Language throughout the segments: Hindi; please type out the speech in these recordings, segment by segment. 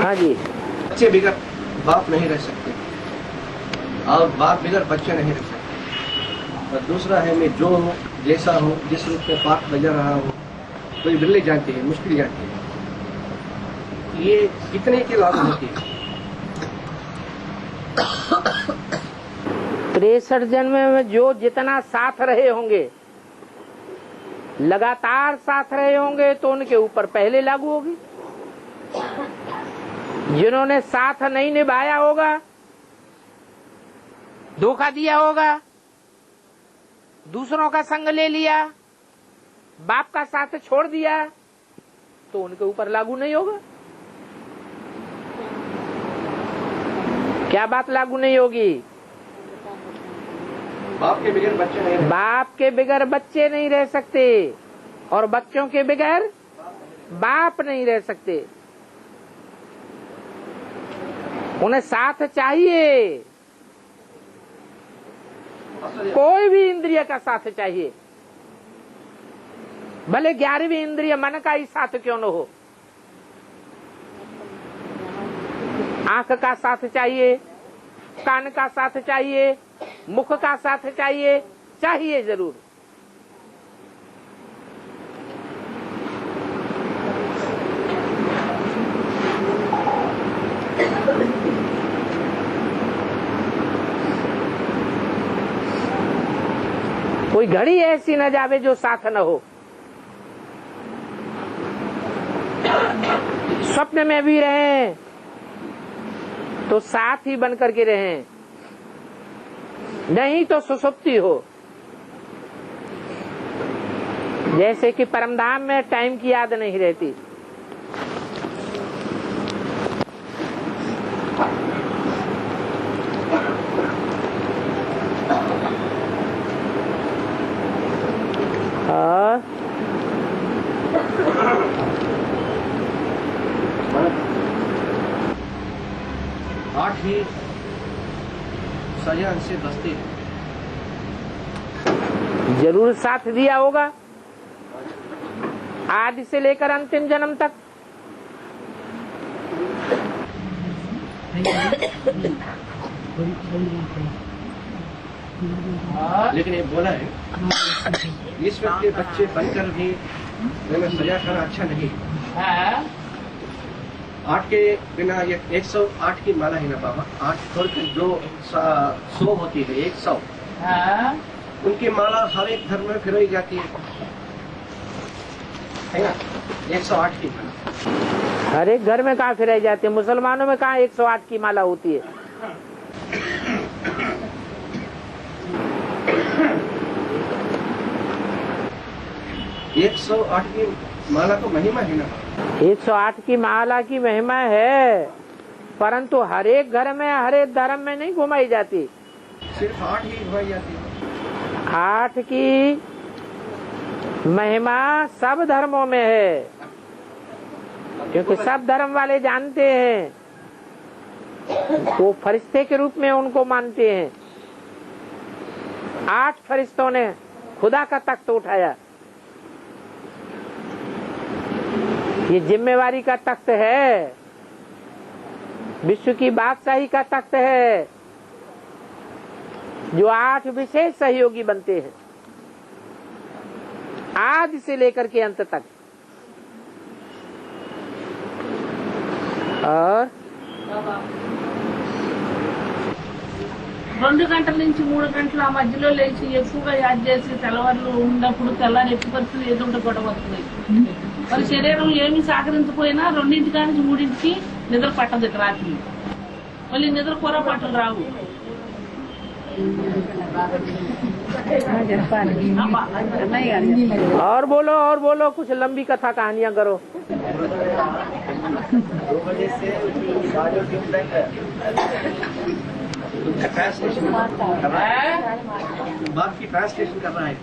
हाँ जी। बच्चे बिगड़ बाप नहीं रह सकते और बाप बिगड़ बच्चे नहीं रह सकते। और दूसरा है मैं जो हूँ जैसा हूँ जिस रूप में पाठ बजा रहा हूँ तो ये बिल्ली जानती है, मुश्किल जानती है। ये कितने के लागू होती है? 63 जन्म में जो जितना साथ रहे होंगे, लगातार साथ रहे होंगे तो उनके ऊपर पहले लागू होगी। जिन्होंने साथ नहीं निभाया होगा, धोखा दिया होगा, दूसरों का संग ले लिया, बाप का साथ छोड़ दिया, तो उनके ऊपर लागू नहीं होगा। क्या बात लागू नहीं होगी? बाप के बगैर बच्चे नहीं रह बाप के बगैर बच्चे नहीं रह सकते और बच्चों के बगैर बाप नहीं रह सकते। उन्हें साथ चाहिए, कोई भी इंद्रिय का साथ चाहिए, भले 11वीं इंद्रिय मन का ही साथ क्यों न हो। आंख का साथ चाहिए, कान का साथ चाहिए, मुख का साथ चाहिए, चाहिए जरूर। कोई घड़ी ऐसी न जावे जो साथ न हो। स्वप्न में भी रहें तो साथ ही बन करके रहें, नहीं तो सुसुप्ति हो। जैसे कि परमधाम में टाइम की याद नहीं रहती, और 8 ही सजा से बसती है। जरूर साथ दिया होगा आदि से लेकर अंतिम जन्म तक। लेकिन ये बोला है ईश्वर के बच्चे बनकर भी मैंने सजा खाना अच्छा नहीं। 8 के बिना ये 108 की माला है ना बाबा। 8 छोड़ के जो 100 होती है, 100 उनकी माला हर एक धर्म में फिराई जाती है ना। 108 की माला हर एक घर में कहाँ फिराई जाती है? मुसलमानों में कहाँ 108 की माला होती है? एक 108 की माला को महिमा है ना। 108 की माला की महिमा है, परंतु हर एक घर में हर एक धर्म में नहीं घुमाई जाती। सिर्फ 8 ही घुमाई जाती है। 8 की महिमा सब धर्मों में है, क्योंकि सब धर्म वाले जानते हैं, वो फरिश्ते के रूप में उनको मानते हैं। 8 फरिश्तों ने खुदा का तख्त उठाया। ये जिम्मेवारी का तख्त है, विश्व की बादशाही का तख्त है, जो 8 विशेष सहयोगी बनते हैं आदि से लेकर के अंत तक। और 2 గంటల నుంచి 3 గంటల ఆ మధ్యలో లేచి ఎక్కువగా యాద్ చేసి తెల్లవారులు ఉన్నప్పుడు తెల్లారి ఎట్టి పరిస్థితులు ఏదో ఉంటే గొడవ వస్తుంది. మరి శరీరం ఏమి సహకరించకపోయినా 2 నుంచి 3 నిద్ర పట్టదు రాత్రి. మళ్ళీ నిద్ర కూర పట్టలు రావు. और बोलो कुछ लंबी कथा कहानियां करो। बात की ट्रांसलेशन करना है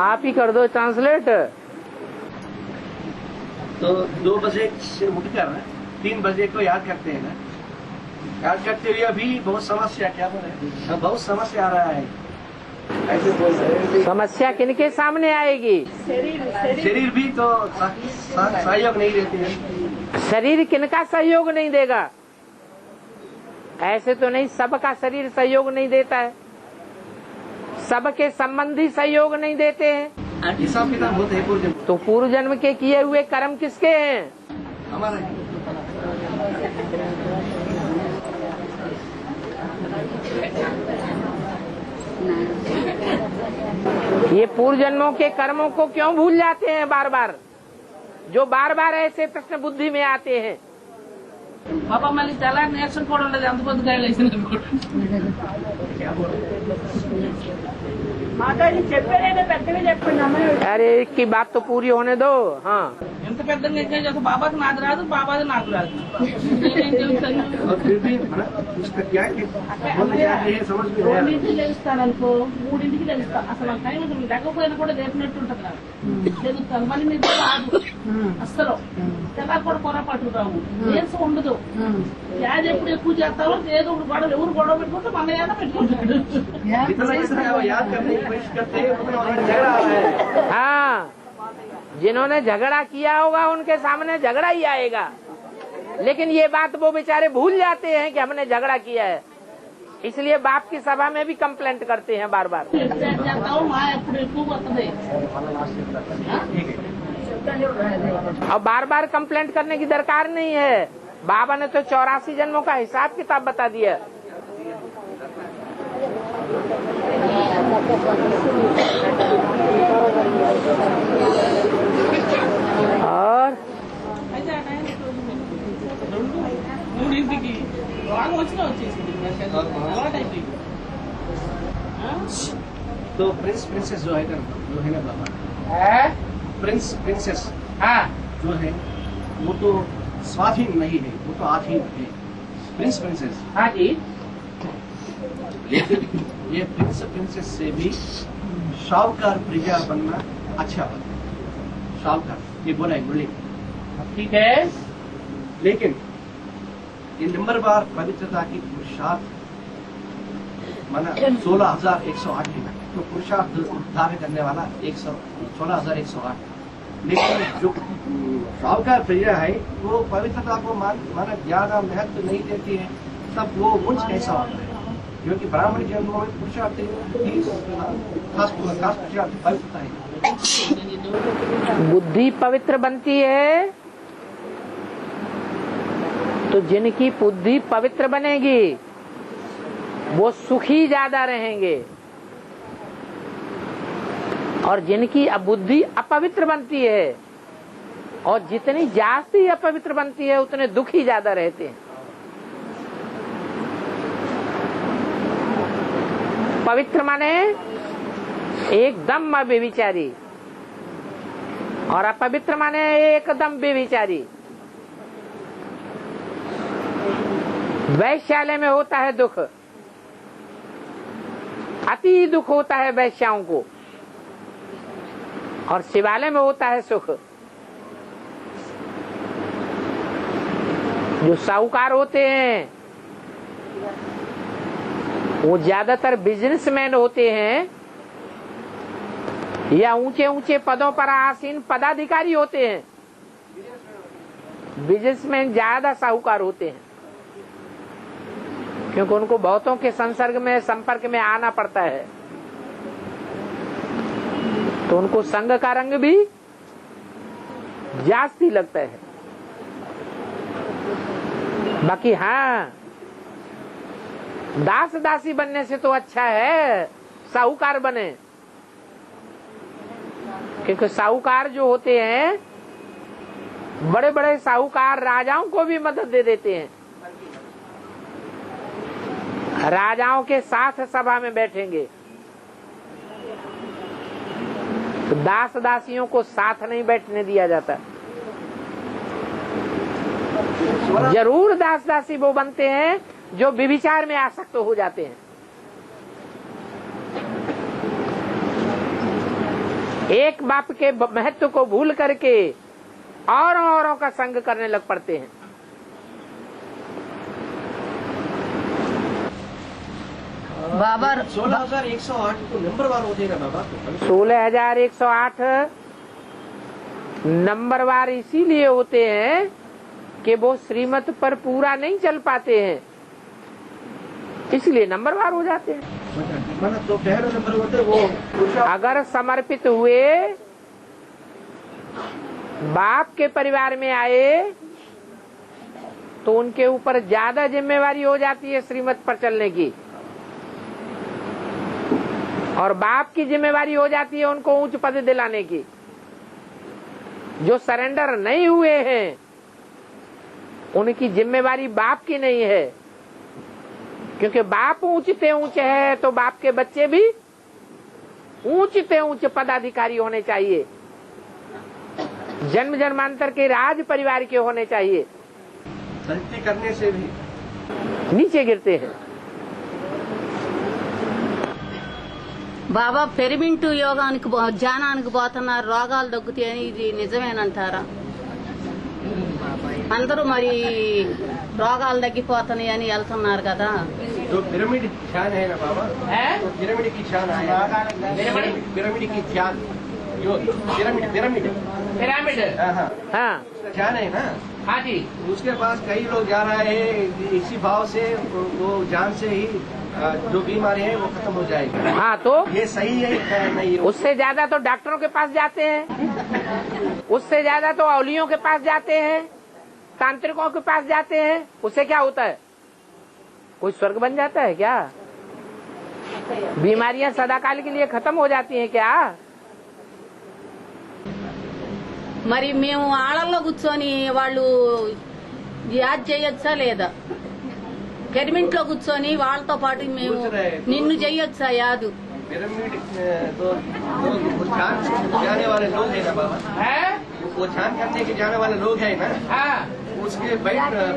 आप ही कर दो ट्रांसलेट। तो 2 बजे से उठकर 3 बजे को याद करते हैं ना। याद करते हुए अभी बहुत समस्या क्या बोले, बहुत समस्या आ रहा है। ऐसे बोल रहे हैं। समस्या किनके सामने आएगी? शरीर भी तो सहयोग नहीं देते हैं। शरीर किनका सहयोग नहीं देगा? ऐसे तो नहीं, सबका शरीर सहयोग नहीं देता है, सबके संबंधी सहयोग नहीं देते हैं। हिसाब किताब होते हैं पूर्व जन्म। तो पूर्व जन्म के किए हुए कर्म किसके हैं? हमारे ये पूर्व जन्मों के कर्मों को क्यों भूल जाते हैं बार बार? जो बार बार ऐसे प्रश्न बुद्धि में आते हैं। పాప మళ్ళీ చాలా నేర్చుకుని కూడా ఉండదు అంత పొద్దుకాయలు వేసిన अरे की बात तो पूरी होने दो। हाँ, ఎంత పెద్దగా ఎంజాయ్ చేస్తా బాబాకి నాకు రాదు, బాబాది నాకు రాదు। నేనేం చెబుతాను? और फिर भी उसका क्या बोलने जा रहे हैं समझ में नहीं आ रहा। 2ంటికి తెలుస్తాను అనుకో, 3ంటికి తెలుస్తా। అసలు ఆ టైం లేకపోయినా కూడా లేపినట్టు ఉంటుంది నాకు, తెలుస్తాను। మళ్ళీ నిద్ర రాదు అస్సలు, ఎలా కూడా పొరపాటు రావు, నీరసం ఉండదు। యాజ్ ఎప్పుడు ఎక్కువ చేస్తావో ఏదో ఒకటి గొడవ, ఎవరు గొడవ పెట్టుకుంటే మన ఏదో పెట్టుకుంటాడు। जितना जितना वो याद करने की कोशिश करते हैं उतना उन्हें झगड़ा आ रहा है। हाँ, जिन्होंने झगड़ा किया होगा उनके सामने झगड़ा ही आएगा, लेकिन ये बात वो बेचारे भूल जाते हैं कि हमने झगड़ा किया है, इसलिए बाप की सभा में भी कंप्लेंट करते हैं बार बार। చేస్తావు మా ఎప్పుడు ఎక్కువ వస్తుంది। और बार बार कंप्लेंट करने की दरकार नहीं है। बाबा ने तो 84 जन्मों का हिसाब किताब बता दिया। और అయితే ఆ టైం 3ంటికి రాంగ్ వచ్చినా వచ్చేసింది అలవాటు అయిపోయింది। तो प्रिंस प्रिंसेस जो है ना बाबा, प्रिंस प्रिंसेस जो है वो तो स्वाधीन नहीं है, वो तो आधीन है। प्रिंस प्रिंसेस, हाँ जी, लेकिन ये प्रिंस प्रिंसेस से भी शाहूकार प्रजा बनना अच्छा बना। शाहूकार ये बोला है मुरली, ठीक है। लेकिन ये नंबरवार पवित्रता की पुरुषार्थ माना 16,108 है, तो पुरुषार्थ धारण करने वाला 16,108। लेकिन जो शाहूकार प्रजा है वो पवित्रता को माना ज्यादा महत्व नहीं देती है, तब वो वंश कैसा होता है? क्योंकि ब्राह्मण जन्मों में पुरुषार्थ खास पुरुषार्थ पवित्रता है। बुद्धि पवित्र बनती है तो जिनकी बुद्धि पवित्र बनेगी वो सुखी ज्यादा रहेंगे, और जिनकी बुद्धि अपवित्र बनती है और जितनी जास्ती अपवित्र बनती है उतने दुखी ज्यादा रहते हैं। पवित्र माने एकदम बेविचारी, और अपवित्र माने एकदम बेविचारी। वैश्यालय में होता है दुख, अति दुख होता है वैश्याओं को, और शिवालय में होता है सुख। जो साहूकार होते हैं वो ज्यादातर बिजनेसमैन होते हैं या ऊंचे ऊंचे पदों पर आसीन पदाधिकारी होते हैं। बिजनेसमैन ज्यादा साहूकार होते हैं क्योंकि उनको बहुतों के संपर्क में आना पड़ता है, तो उनको संग का रंग भी जास्ती लगता है। बाकी हाँ, दास दासी बनने से तो अच्छा है साहूकार बने, क्योंकि साहूकार जो होते हैं बड़े बड़े साहूकार राजाओं को भी मदद दे देते हैं। राजाओं के साथ सभा में बैठेंगे, तो दास दासियों को साथ नहीं बैठने दिया जाता। जरूर दास दासी वो बनते हैं जो व्यभिचार में आसक्त हो जाते हैं। एक बाप के महत्व को भूल करके औरों का संग करने लग पड़ते हैं। बाबा 16,108 तो नंबरवार हो जाएगा बाबा। 16,108 नंबरवार इसीलिए होते हैं कि वो श्रीमत पर पूरा नहीं चल पाते हैं, इसलिए नंबरवार हो जाते हैं। तो पहला नंबर होते वो अगर समर्पित हुए, बाप के परिवार में आए, तो उनके ऊपर ज्यादा जिम्मेवारी हो जाती है श्रीमत पर चलने की, और बाप की जिम्मेवारी हो जाती है उनको उच्च पद दिलाने की। जो सरेंडर नहीं हुए हैं उनकी जिम्मेवारी बाप की नहीं है, क्योंकि बाप ऊंचते ऊंचे है तो बाप के बच्चे भी ऊंचते ऊंचे पदाधिकारी होने चाहिए, जन्म जन्मांतर के राज परिवार के होने चाहिए। गलती करने से भी नीचे गिरते हैं। బాబా పెరిమింటు యోగానికి ధ్యానానికి పోతున్నారు, రోగాలు తగ్గుతాయని ఇది నిజమేనంటారా? అందరూ మరి రోగాలు తగ్గిపోతున్నాయని వెళ్తున్నారు కదా। जो पिरामिड ध्यान है ना बाबा, तो पिरामिड की ध्यान आया, पिरामिड की ध्यान जो पिरामिड पिरामिड पिरामिड हाँ हाँ ध्यान है ना। हाँ जी, उसके पास कई लोग जा रहे हैं, इसी भाव से वो जान से ही जो बीमारी है वो खत्म हो जाएगी। हाँ, तो ये सही है क्या नहीं? उससे ज्यादा तो डॉक्टरों के पास जाते हैं, उससे ज्यादा तो औलियों के पास जाते हैं, तांत्रिकों के पास जाते हैं। उससे क्या होता है? कोई स्वर्ग बन जाता है क्या? बीमारियां सदाकाल के लिए खत्म हो जाती हैं क्या? మరి మేము ఆళ్ళల్లో కూర్చొని వాళ్ళు యాద్ చేయొచ్చా లేదా? పిరమిడ్ లో కూర్చొని వాళ్ళతో పాటు మేము నిన్ను చేయొచ్చా యాదు? पिरामिड तो वो ध्यान जाने वाले लोग है ना बाबा, वो ध्यान करने के जाने वाले लोग है ना, उसके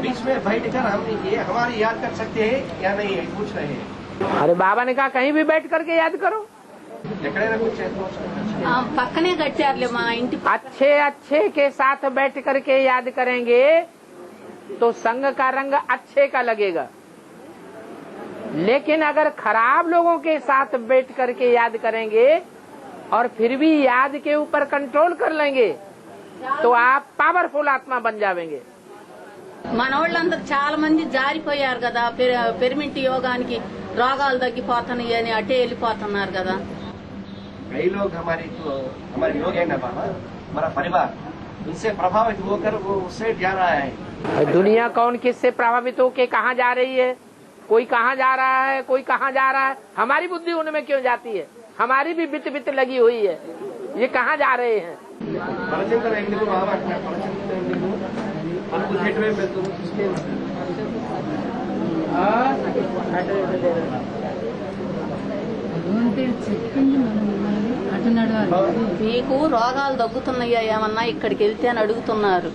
बीच में बैठ कर हम ये हमारी याद कर सकते हैं या नहीं है, पूछ रहे हैं। अरे बाबा ने कहा कहीं भी बैठ करके याद करो। పక్కనే కట్టారులే మా ఇంటి अच्छे अच्छे के साथ बैठ करके याद करेंगे तो संग का रंग अच्छे का लगेगा, लेकिन अगर खराब लोगों के साथ बैठ करके याद करेंगे और फिर भी याद के ऊपर कंट्रोल कर लेंगे तो आप पावरफुल आत्मा बन जाएंगे। మనోళ్ళందరూ చాలా మంది జారిపోయారు కదా, పిరమిడ్ యోగానికి రోగాలు తగ్గిపోతున్నాయి అని అటే వెళ్ళిపోతున్నారు కదా। कई लोग हमारे लोग है ना बाबा, हमारा परिवार उनसे प्रभावित होकर वो उससे जा रहा है। दुनिया कौन किससे प्रभावित होके कहाँ जा रही है? कोई कहाँ जा रहा है, कोई कहाँ जा रहा है। हमारी बुद्धि उनमें क्यों जाती है? हमारी भी बित बित लगी हुई है, ये कहाँ जा रहे हैं? మీకు రోగాలు తగ్గుతున్నాయా ఏమన్నా ఇక్కడికి వెళ్తే అని అడుగుతున్నారు।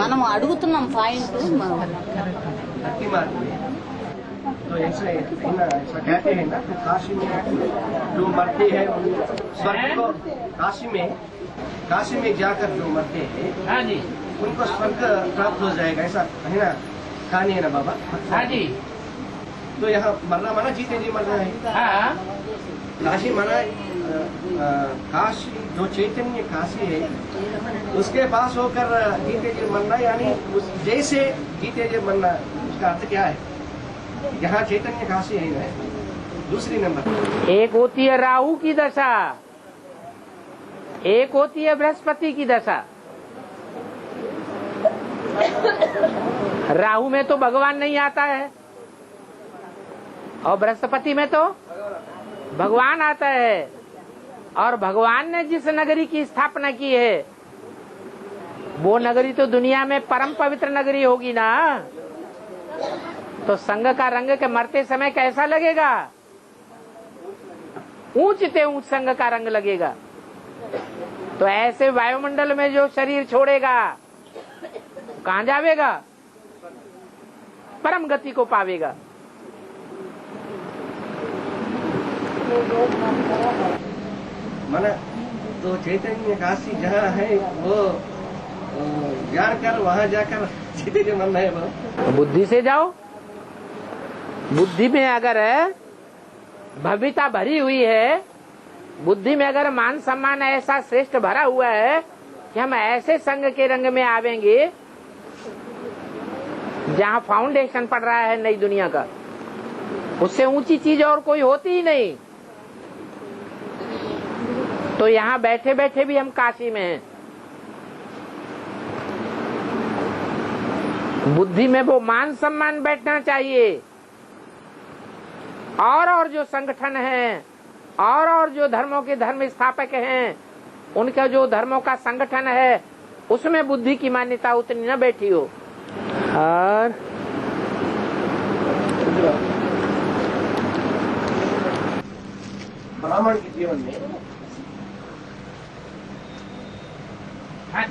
మనం అడుగుతున్నాం పాయింట్। तो ऐसा कहते हैं ना, काशी में जो मरते हैं स्वर्ग को, काशी में जाकर जो मरते हैं हाँ जी, उनको स्वर्ग प्राप्त हो जाएगा, ऐसा है ना कहानी है ना बाबा। हाँ जी, तो यहाँ मरना माना जीते जी मरना है। हाँ काशी माना काशी जो चैतन्य काशी है उसके पास होकर जीते जी मरना, यानी उस जैसे जीते जी मरना, उसका अर्थ क्या है? यहाँ चैतन्य काशी है ना। दूसरी नंबर एक होती है राहु की दशा, एक होती है बृहस्पति की दशा। राहु में तो भगवान नहीं आता है और बृहस्पति में तो भगवान आता है, और भगवान ने जिस नगरी की स्थापना की है वो नगरी तो दुनिया में परम पवित्र नगरी होगी ना। तो संग का रंग के मरते समय कैसा लगेगा? ऊंचते ऊंच संग का रंग लगेगा। तो ऐसे वायुमंडल में जो शरीर छोड़ेगा कहाँ जावेगा? परम गति को पावेगा। माना तो चैतन्य काशी जहाँ है वो जानकर वहाँ जाकर जीते जो मन है वो बुद्धि से जाओ, बुद्धि में अगर भव्यता भरी हुई है, बुद्धि में अगर मान सम्मान ऐसा श्रेष्ठ भरा हुआ है कि हम ऐसे संघ के रंग में आवेंगे जहाँ फाउंडेशन पड़ रहा है नई दुनिया का, उससे ऊंची चीज और कोई होती ही नहीं। तो यहाँ बैठे बैठे भी हम काशी में हैं। बुद्धि में वो मान सम्मान बैठना चाहिए। और जो संगठन हैं और जो धर्मों के धर्म स्थापक हैं, उनका जो धर्मों का संगठन है उसमें बुद्धि की मान्यता उतनी न बैठी हो। और ब्राह्मण के जीवन में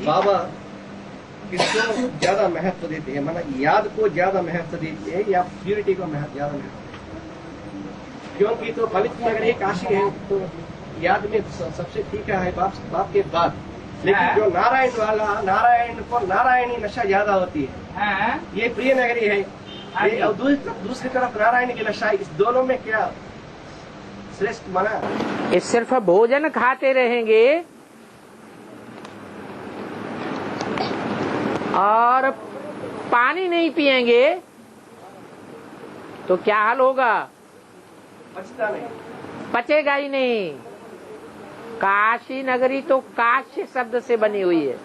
बाबा किसको ज्यादा महत्व देते हैं, माना याद को ज्यादा महत्व देते हैं या प्यूरिटी को ज्यादा महत्व देते हैं? क्योंकि तो पवित्र अगर एक काशी है तो याद में सबसे ठीक है बाप के बाद, लेकिन जो नारायण वाला, नारायण को नारायणी नशा ज्यादा होती है, ये प्रिय नगरी है, और दूसरी तरफ नारायण की नशा, इस दोनों में क्या श्रेष्ठ माना? ये सिर्फ भोजन खाते रहेंगे और पानी नहीं पिएंगे तो क्या हाल होगा? पचता नहीं, पचेगा ही नहीं। काशी नगरी तो काश्य शब्द से बनी हुई है।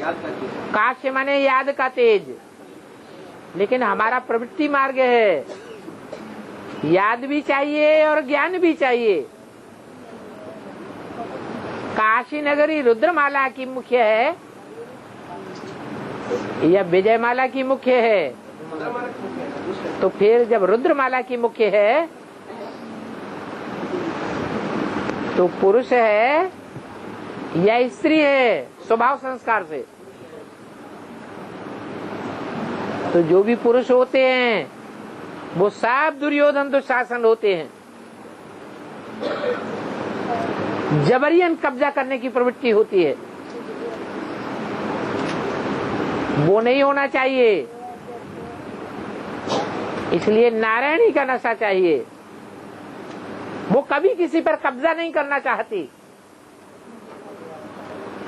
याद करती है। काश्य माने याद का तेज, लेकिन हमारा प्रवृत्ति मार्ग है, याद भी चाहिए और ज्ञान भी चाहिए। काशी नगरी रुद्रमाला की मुख्य है या विजयमाला की मुख्य है? तो फिर जब रुद्रमाला की मुख्य है तो पुरुष है या स्त्री है स्वभाव संस्कार से? तो जो भी पुरुष होते हैं वो सब दुर्योधन दुशासन होते हैं। जबरियन कब्जा करने की प्रवृत्ति होती है, वो नहीं होना चाहिए। इसलिए नारायणी का नशा चाहिए। वो कभी किसी पर कब्जा नहीं करना चाहती,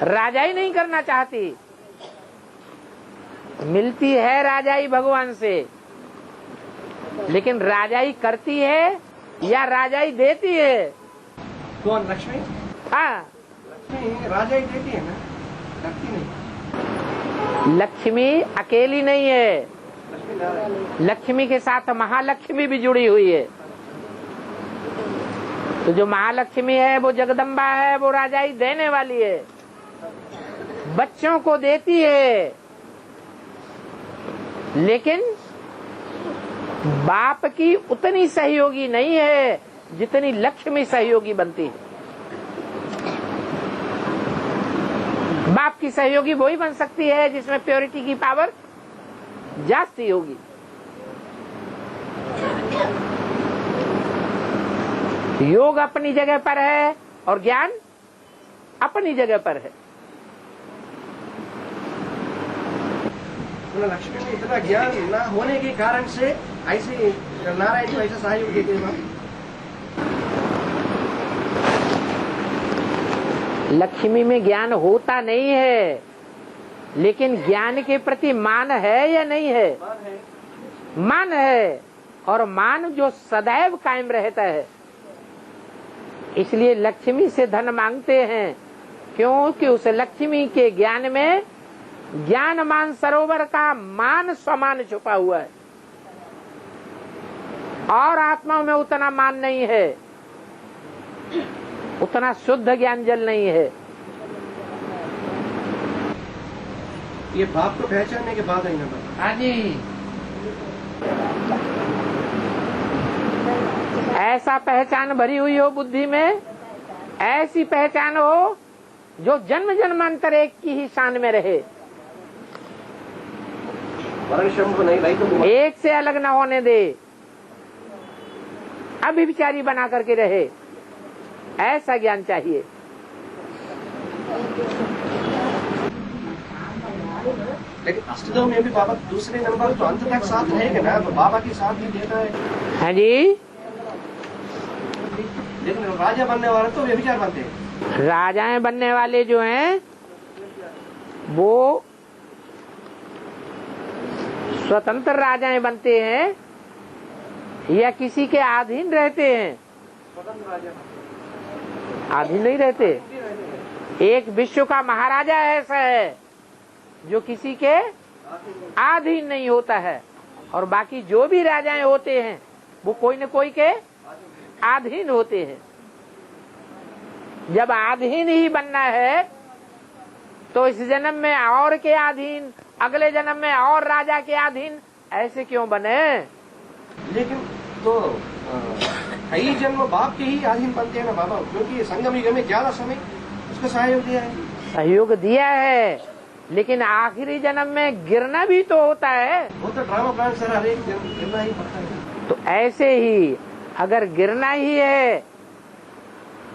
राजाई नहीं करना चाहती। मिलती है राजाई भगवान से, लेकिन राजाई करती है या राजाई देती है? कौन? लक्ष्मी? हाँ, लक्ष्मी राजाई देती है ना, करती नहीं। लक्ष्मी अकेली नहीं है, लक्ष्मी नारायण। लक्ष्मी के साथ महालक्ष्मी भी जुड़ी हुई है। तो जो महालक्ष्मी है वो जगदम्बा है, वो राजाई देने वाली है, बच्चों को देती है, लेकिन बाप की उतनी सहयोगी नहीं है जितनी लक्ष्मी सहयोगी बनती है। बाप की सहयोगी वही बन सकती है जिसमें प्योरिटी की पावर जास्ती होगी। योग अपनी जगह पर है और ज्ञान अपनी जगह पर है। लक्ष्मी में इतना ज्ञान न होने के कारण से ऐसे नारायण को ऐसा सहयोग देते हैं। लक्ष्मी में ज्ञान होता नहीं है, लेकिन ज्ञान के प्रति मान है या नहीं है? मान है, और मान जो सदैव कायम रहता है। इसलिए लक्ष्मी से धन मांगते हैं, क्योंकि उस लक्ष्मी के ज्ञान में ज्ञान मान सरोवर का मान स्वमान छुपा हुआ है, और आत्मा में उतना मान नहीं है, उतना शुद्ध ज्ञान जल नहीं है। ये बाप को पहचानने के बाद ही ना बात। हाँ जी, ऐसा पहचान भरी हुई हो बुद्धि में, ऐसी पहचान हो जो जन्म जन्मांतर एक की ही शान में रहे, शंभु नहीं भाई, तो एक से अलग न होने दे, अभिविचारी बना करके रहे, ऐसा ज्ञान चाहिए। लेकिन अष्टदेव में भी बाबा दूसरे नंबर तो अंत तक साथ रहेगा ना, तो बाबा के साथ ही देता है। हाँ जी, लेकिन राजा बनने वाले तो व्यभिचार बनते हैं। राजाएं बनने वाले जो हैं वो स्वतंत्र राजाएं बनते हैं या किसी के अधीन रहते हैं? स्वतंत्र राजा अधीन नहीं रहते। एक विश्व का महाराजा ऐसा है जो किसी के अधीन नहीं होता है, और बाकी जो भी राजाएं होते हैं वो कोई न कोई के अधीन होते हैं। जब अधीन ही बनना है तो इस जन्म में और के अधीन, अगले जन्म में और राजा के अधीन, ऐसे क्यों बने? लेकिन तो कई जन्म बाप के ही अधीन बनते हैं ना बाबा, क्योंकि संगम युग में ज्यादा समय उसको सहयोग दिया है। सहयोग दिया है, लेकिन आखिरी जन्म में गिरना भी तो होता है। वो तो ड्रामा प्लान सर, हर एक जन्म गिरना ही पड़ता है। तो ऐसे ही अगर गिरना ही है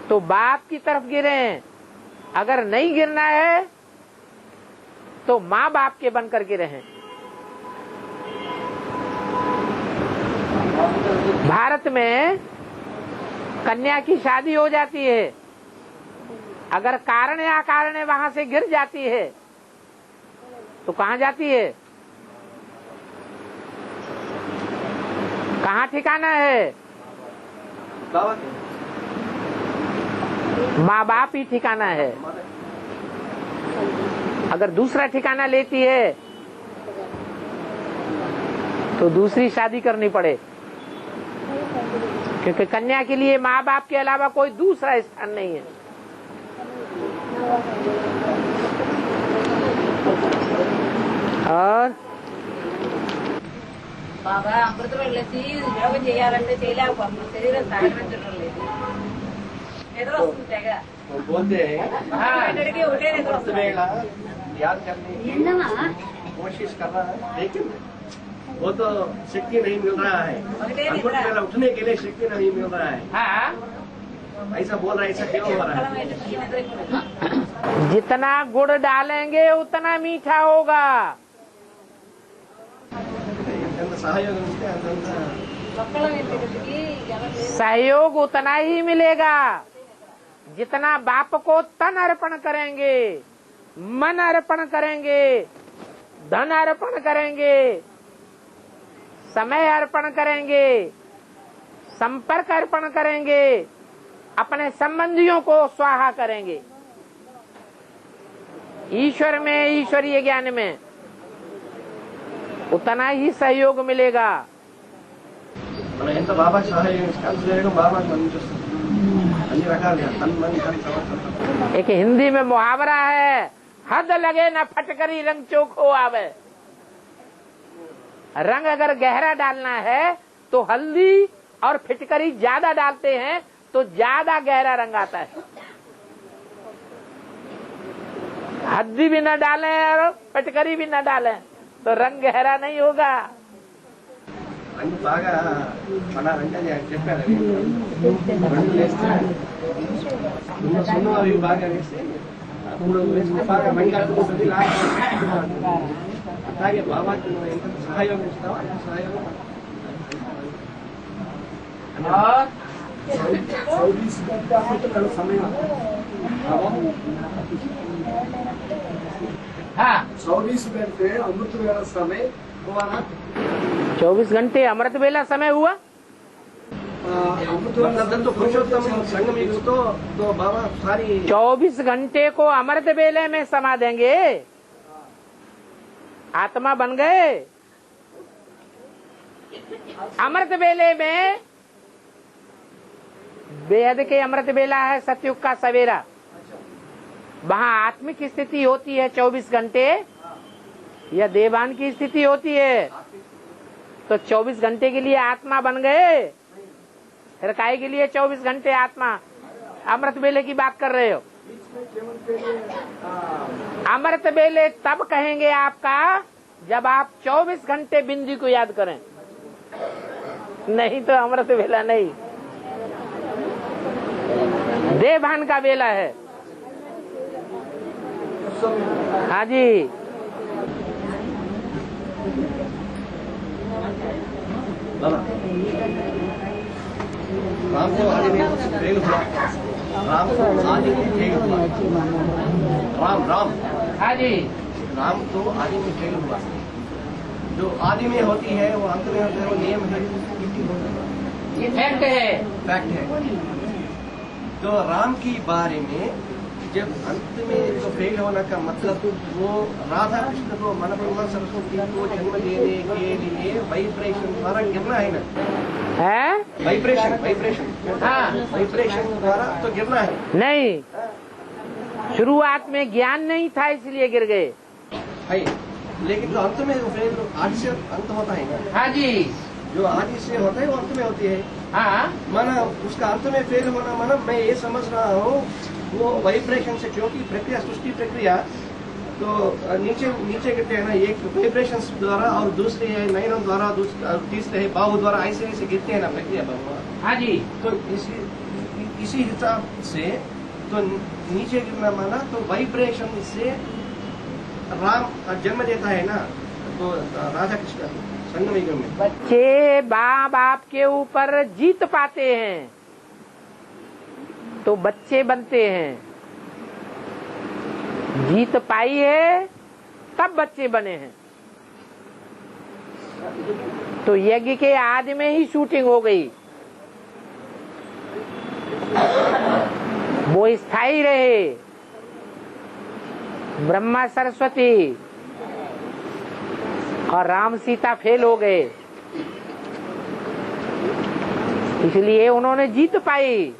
तो बाप की तरफ गिरें, अगर नहीं गिरना है तो माँ बाप के बन करके रहें। भारत में कन्या की शादी हो जाती है, अगर कारण या कारण वहां से गिर जाती है तो कहाँ जाती है? कहाँ ठिकाना है? बाबा माँ बाप ही ठिकाना है। अगर दूसरा ठिकाना लेती है तो दूसरी शादी करनी पड़े, क्योंकि कन्या के लिए माँ बाप के अलावा कोई दूसरा स्थान नहीं है। और బాబా అమృతం వెళ్ళేసి యోగం చేయాలంటే చేయలేకపోతున్నాం, శరీరం సహకరించడం లేదు, నిద్ర వస్తుంది తెగ, वो बोलते हैं అన్నిటికీ ఒకటే నిద్ర अमृत వస్తుంది। वेला याद करने की कोशिश कर रहा है, लेकिन वो तो शक्ति नहीं मिल रहा है। अमृत वेला उठने के लिए शक्ति नहीं मिल रहा है। ऐसा बोल रहा है, ऐसा क्यों हो रहा है? जितना गुड़ डालेंगे उतना मीठा होगा। सहयोग ఉంటే అంతంత सहयोग उतना ही मिलेगा जितना बाप को तन अर्पण करेंगे, मन अर्पण करेंगे, धन अर्पण करेंगे, समय अर्पण करेंगे, संपर्क अर्पण करेंगे, अपने संबंधियों को स्वाहा करेंगे। ईश्वर में, ईश्वरीय ज्ञान में उतना ही सहयोग मिलेगा। మనం ఎంత బాబా సహాయం చేయడం బాబా అనిపిస్తుంది అన్ని రకాలుగా తన్ मन धन समर्पण। एक हिंदी में मुहावरा है, हद लगे न फटकरी रंग चोखो आवे। रंग अगर गहरा डालना है तो हल्दी और फिटकरी ज्यादा डालते हैं तो ज्यादा गहरा रंग आता है। हल्दी भी न डालें और फिटकरी भी न डालें तो रंग गहरा नहीं होगा। అన్ని బాగా అన్నారంటే అది ఆయన చెప్పారు, అవి రెండు వేస్తే సున్నం అవి బాగా వేస్తే మూడు వేస్తే బాగా మంచి ఉంటుంది। అలాగే బాబాకి నువ్వు ఎంత సహాయం ఇస్తావో అంత సహాయం। 24 घंटे अमृत वेला समय 24 घंटे अमृत वेला समय हुआ ना। 24 घंटे अमृत वेला समय हुआ। तो पुरुषोत्तम संगम युग तो बाबा सारी 24 घंटे को अमृत वेले में समा देंगे, आत्मा बन गए। अमृत वेले में बेहद के अमृत वेला है, सतयुग का सवेरा, वहाँ आत्मिक स्थिति होती है 24 घंटे, या देवान की स्थिति होती है। तो 24 घंटे के लिए आत्मा बन गए, फिर काहे के लिए 24 घंटे आत्मा? अमृत वेले की बात कर रहे हो। अमृत वेले तब कहेंगे आपका जब आप 24 घंटे बिंदी को याद करें, नहीं तो अमृत वेला नहीं। देवभान का वेला है। हाँ जी, बाबा राम तो आदि में फेल हुआ, राम तो आदि में फेल हुआ, राम हाँ जी, राम तो आदि में फेल हुआ। जो आदि में होती है वो अंत में होती है, वो नियम है, ये फैक्ट है। फैक्ट है। तो राम की बारे में जब अंत में तो फेल होने का मतलब वो राधा कृष्ण को मन ब्रह्मा सरस्वती को जन्म देने के लिए वाइब्रेशन द्वारा गिरना है ना, है वाइब्रेशन हाँ। वाइब्रेशन द्वारा तो गिरना है। नहीं, शुरुआत में ज्ञान नहीं था इसलिए गिर गए। है, लेकिन जो अंत में फेल आदि से अंत होता है ना, हाँ जी, जो आदि से होता है वो अंत में होती है। हाँ माना उसका अंत में फेल होना, माना मैं ये समझ रहा हूँ वो वाइब्रेशन से, क्योंकि प्रक्रिया सृष्टि प्रक्रिया तो नीचे गिरते हैं ना, एक वाइब्रेशन द्वारा और दूसरे है नयनों द्वारा, तीसरे है बाहु द्वारा, ऐसे गिरते हैं ना प्रक्रिया भगवान। हाँ जी, तो इसी हिसाब से तो नीचे गिरना माना तो वाइब्रेशन से राम जन्म देता है ना, तो राधा कृष्ण संगम युग में बच्चे माँ बाप के ऊपर जीत पाते हैं तो बच्चे बनते हैं, जीत पाई है तब बच्चे बने हैं। तो यज्ञ के आदि में ही शूटिंग हो गई, वो स्थायी रहे। ब्रह्मा सरस्वती और राम सीता फेल हो गए, इसलिए उन्होंने जीत पाई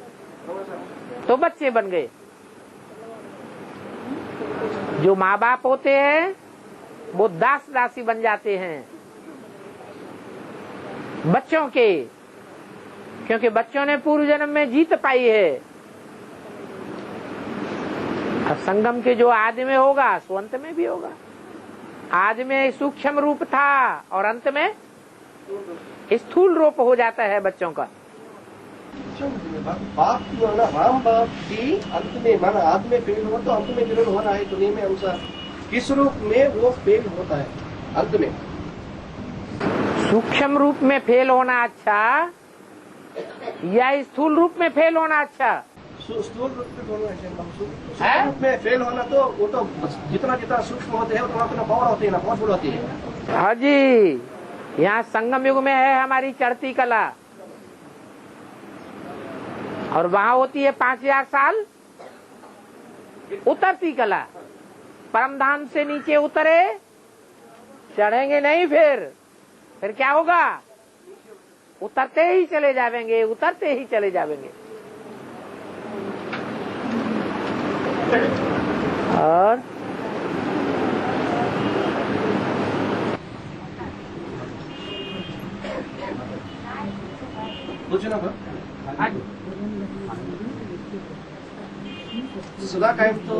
तो बच्चे बन गए। जो माँ बाप होते हैं वो दास दासी बन जाते हैं बच्चों के, क्योंकि बच्चों ने पूर्व जन्म में जीत पाई है। अब संगम के जो आदि में होगा सो अंत में भी होगा। आदि में सूक्ष्म रूप था और अंत में स्थूल रूप हो जाता है बच्चों का। बाप ना, राम बाप की अंत में माना आदि में फेल हुआ तो अंत में जरूर होना है दुनिया में अनुसार, किस रूप में वो फेल होता है अंत में। सूक्ष्म रूप में फेल होना अच्छा या स्थूल रूप में फेल होना अच्छा? स्थूल रूप में होना है। रूप में फेल होना तो वो तो जितना जितना सूक्ष्म होते हैं उतना उतना पावर होती है ना, पावरफुल होती है। हाँ जी, यहाँ संगम युग में है हमारी चढ़ती कला और वहाँ होती है 5000 साल उतरती कला। परमधाम से नीचे उतरे, चढ़ेंगे नहीं, फिर क्या होगा? उतरते ही चले जाएंगे, उतरते ही चले जाएंगे। और पूछना सदा कायम तो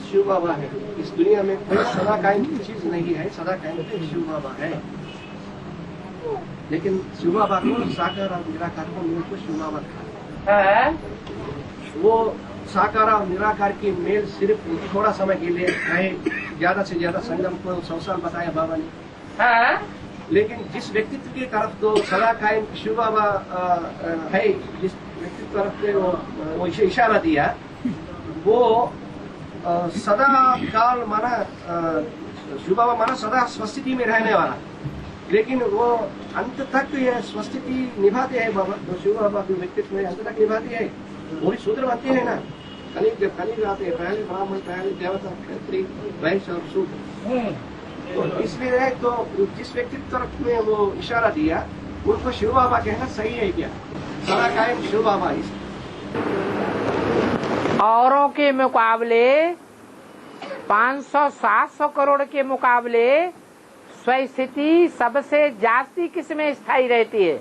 शिव बाबा है। इस दुनिया में कोई सदा कायम की चीज नहीं है, सदा कायम तो शिव बाबा है। लेकिन शिव बाबा को साकार और निराकार को मेल को शिव बाबा था। वो साकार और निराकार की मेल सिर्फ थोड़ा समय के लिए है, ज्यादा से ज्यादा संगम को 100 साल बताया बाबा ने। लेकिन जिस व्यक्तित्व की तरफ तो सदा कायम शिव बाबा है, जिस व्यक्तित्व तरफ पे वो इशारा दिया, वो सदा काल माना शिव बाबा माना सदा स्वस्थिति में रहने वाला। लेकिन वो अंत तक यह स्वस्थिति निभाते हैं बाबा, तो शिव बाबा के व्यक्तित्व में अंत तक निभाते हैं। वो भी सूत्र बनते हैं ना, जब कलियुग आते हैं, पहले ब्राह्मण, पहले देवता, क्षत्रिय, वैश्य और शूद्र। तो इसलिए तो जिस व्यक्तित्व तरफ में वो इशारा दिया उनको शिव बाबा कहना सही है क्या? सदा कायम शिव बाबा। औरों के मुकाबले 500-700 करोड़ के मुकाबले स्वस्थिति सबसे जास्ती किसमें स्थायी रहती है?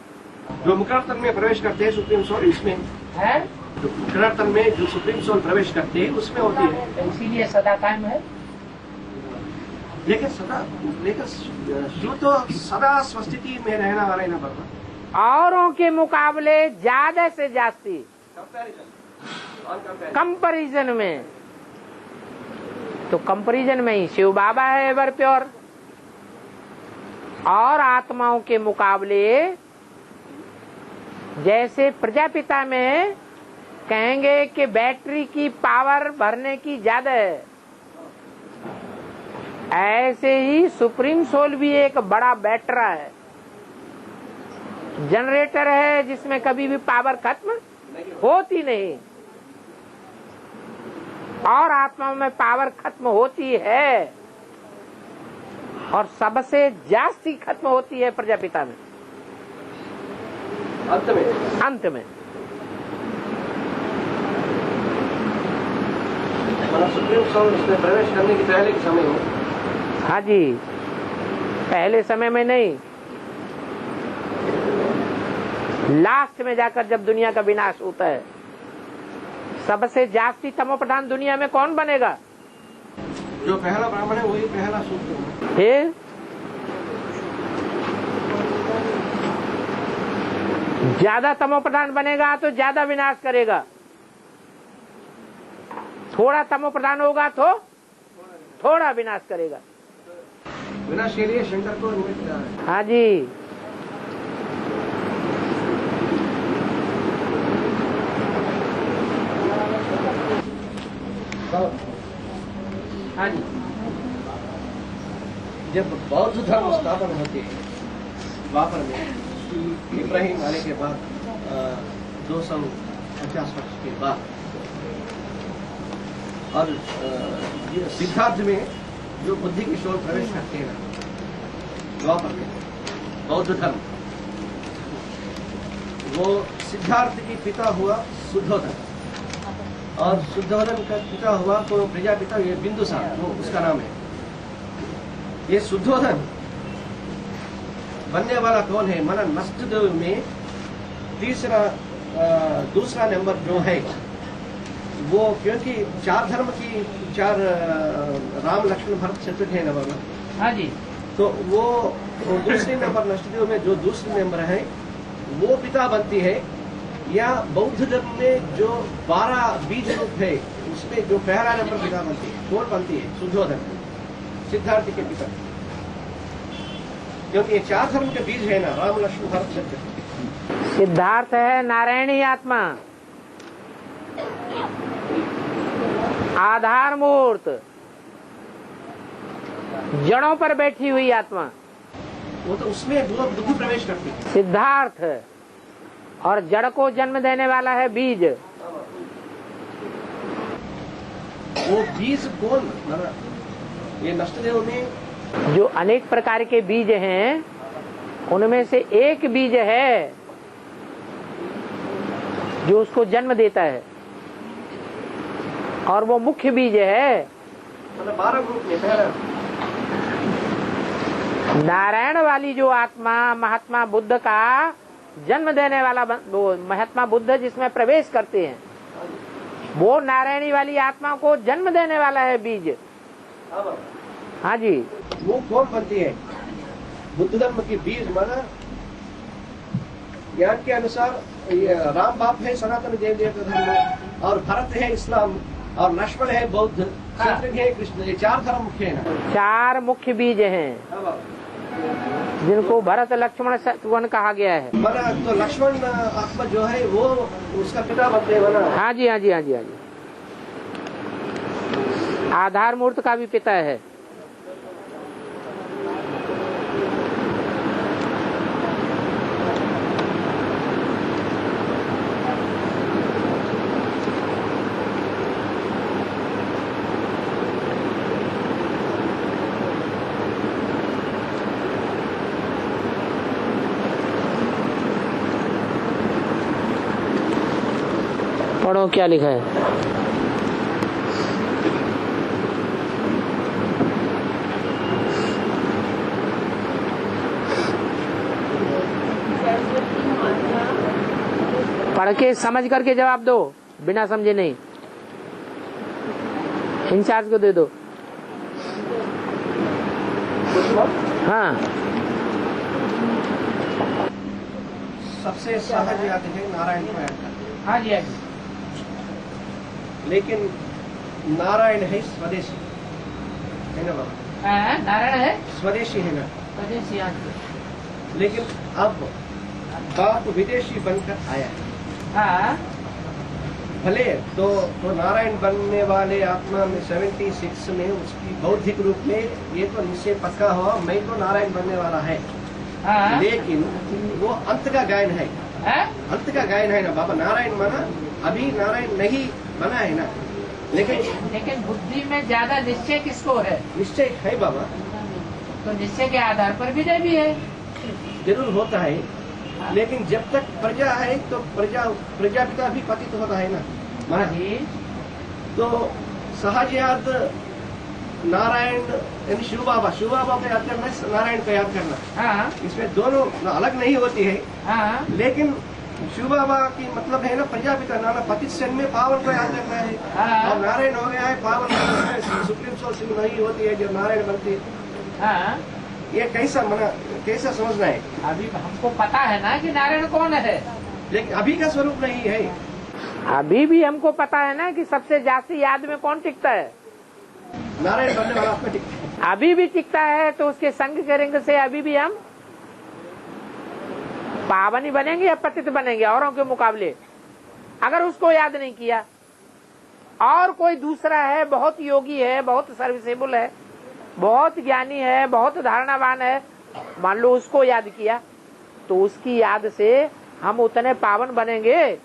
जो मुकरतन में प्रवेश करते हैं सुप्रीम सोल, इसमें है। जो मुकरतन में जो सुप्रीम सोल प्रवेश करते हैं उसमें होती है, इसीलिए सदा कायम है। लेकिन जो तो सदा स्वस्थिति में रहना वाला है ना बाबा, औरों के मुकाबले ज्यादा से जास्ती कंपैरिजन में, तो कंपैरिजन में ही शिव बाबा है एवर प्योर। और आत्माओं के मुकाबले जैसे प्रजापिता में कहेंगे कि बैटरी की पावर भरने की ज्यादा है, ऐसे ही सुप्रीम सोल भी एक बड़ा बैटरा है, जनरेटर है जिसमें कभी भी पावर खत्म होती नहीं, और आत्मा में पावर खत्म होती है और सबसे जास्ती खत्म होती है प्रजापिता में अंत में। सुप्रीम सोल उसमें प्रवेश करने की पहले के समय में, हाँ जी, पहले समय में नहीं, लास्ट में जाकर जब दुनिया का विनाश होता है। सबसे जास्ती तमो प्रधान दुनिया में कौन बनेगा? जो पहला ब्राह्मण है वही पहला सूत्र है। फिर ज्यादा तमो प्रधान बनेगा तो ज्यादा विनाश करेगा, थोड़ा तमो प्रधान होगा तो थोड़ा विनाश करेगा। विनाश के लिए शंकर को निमित्त किया है। हाँ जी, हाँ जी। जब बौद्ध धर्म स्थापन होते हैं द्वापर में, इब्राहिम आने के बाद 250 वर्ष के बाद, और ये सिद्धार्थ में जो बुद्धि किशोर प्रवेश करते हैं द्वापर में, बौद्ध धर्म, वो सिद्धार्थ की पिता हुआ शुद्धोधन, और शुद्धोधन का पिता हुआ तो प्रजापिता, ये बिंदुसार वो उसका नाम है। ये शुद्धोधन बनने वाला कौन है? माना नष्टदेव में दूसरा नंबर जो है वो, क्योंकि चार धर्म की चार राम लक्ष्मण भरत शत्रुघ्न है नंबर, हाँ जी, तो वो दूसरे नंबर नष्टदेव में जो दूसरे नंबर है वो पिता बनती है। या बौद्ध धर्म में जो 12 बीज रूप है उसमें जो पहला नंबर पिता बनती है, कौन बनती है? शुद्धोधन, सिद्धार्थ के पिता, क्योंकि ये चार धर्म के बीज है ना, राम लक्ष्मण भरत शत्रुघ्न। सिद्धार्थ है नारायणी आत्मा, आधार मूर्त, जड़ों पर बैठी हुई आत्मा, वो तो उसमें वो बुद्धि प्रवेश करती है। सिद्धार्थ है, और जड़ को जन्म देने वाला है बीज। वो बीज कौन? ये नष्टदेव में जो अनेक प्रकार के बीज हैं उनमें से एक बीज है जो उसको जन्म देता है, और वो मुख्य बीज है। मतलब 12 ग्रुप में पहला नारायण वाली जो आत्मा, महात्मा बुद्ध का जन्म देने वाला वो महात्मा बुद्ध जिसमें प्रवेश करते हैं, वो नारायणी वाली आत्मा को जन्म देने वाला है बीज। हाँ जी, वो कौन बनती है? बुद्ध धर्म की बीज माना ज्ञान के अनुसार ये राम बाप है सनातन देव देवता धर्म, और भरत है इस्लाम, और लक्ष्मण है बौद्ध, शत्रुघ्न है कृष्ण। ये चार धर्म मुख्य है ना, चार मुख्य बीज हैं जिनको भरत लक्ष्मण शत्रुघ्न कहा गया है। माना तो लक्ष्मण आत्मा जो है वो उसका पिता बनते हैं माना। हाँ जी, हाँ जी, हाँ जी, हाँ जी, आधार मूर्त का भी पिता है। पढ़ो क्या लिखा है। पढ़ के समझ करके जवाब दो, बिना समझे नहीं। इंचार्ज को दे दो। हाँ, सबसे सहज याद है नारायण को याद करना। हाँ जी, हाँ जी। लेकिन नारायण है स्वदेशी है ना बाबा? नारायण है स्वदेशी है ना, स्वदेशी। लेकिन अब बाप विदेशी बनकर आया है। हाँ भले तो नारायण बनने वाले आत्मा में 76 में उसकी बौद्धिक रूप में ये तो निश्चय पक्का हुआ, मैं तो नारायण बनने वाला है। हाँ लेकिन वो अंत का गायन है, हाँ? अंत का गायन है ना बाबा। नारायण माना अभी नारायण नहीं बना है ना, लेकिन बुद्धि में ज्यादा निश्चय किसको है? निश्चय है बाबा। तो निश्चय के आधार पर विजय भी है। जरूर होता है, लेकिन जब तक प्रजा है तो प्रजापिता भी पतित होता है ना महाराज जी। तो सहजयाद नारायण यानी शिव बाबा को याद करना, नारायण को याद करना, हाँ इसमें दोनों अलग नहीं होती है। हाँ लेकिन शिव बाबा की मतलब है ना प्रजापिता, नाना पतित सेन में पावन को याद करना है। हाँ। और नारायण हो गया है पावन, सुप्रीम सोल सिंह नहीं होती है जो नारायण बनती है। हाँ। ये कैसा समझना है? अभी हमको पता है ना कि नारायण कौन है, लेकिन अभी का स्वरूप नहीं है। अभी भी हमको पता है ना कि सबसे जास्ती याद में कौन टिकता है? नारायण बनने वाला आत्मा टिकता है। अभी भी टिकता है, तो उसके संग करेंगे से अभी भी हम पावन ही बनेंगे या पतित बनेंगे औरों के मुकाबले? अगर उसको याद नहीं किया और कोई दूसरा है, बहुत योगी है, बहुत सर्विसेबल है, बहुत ज्ञानी है, बहुत धारणावान है, मान लो उसको याद किया, तो उसकी याद से हम उतने पावन बनेंगे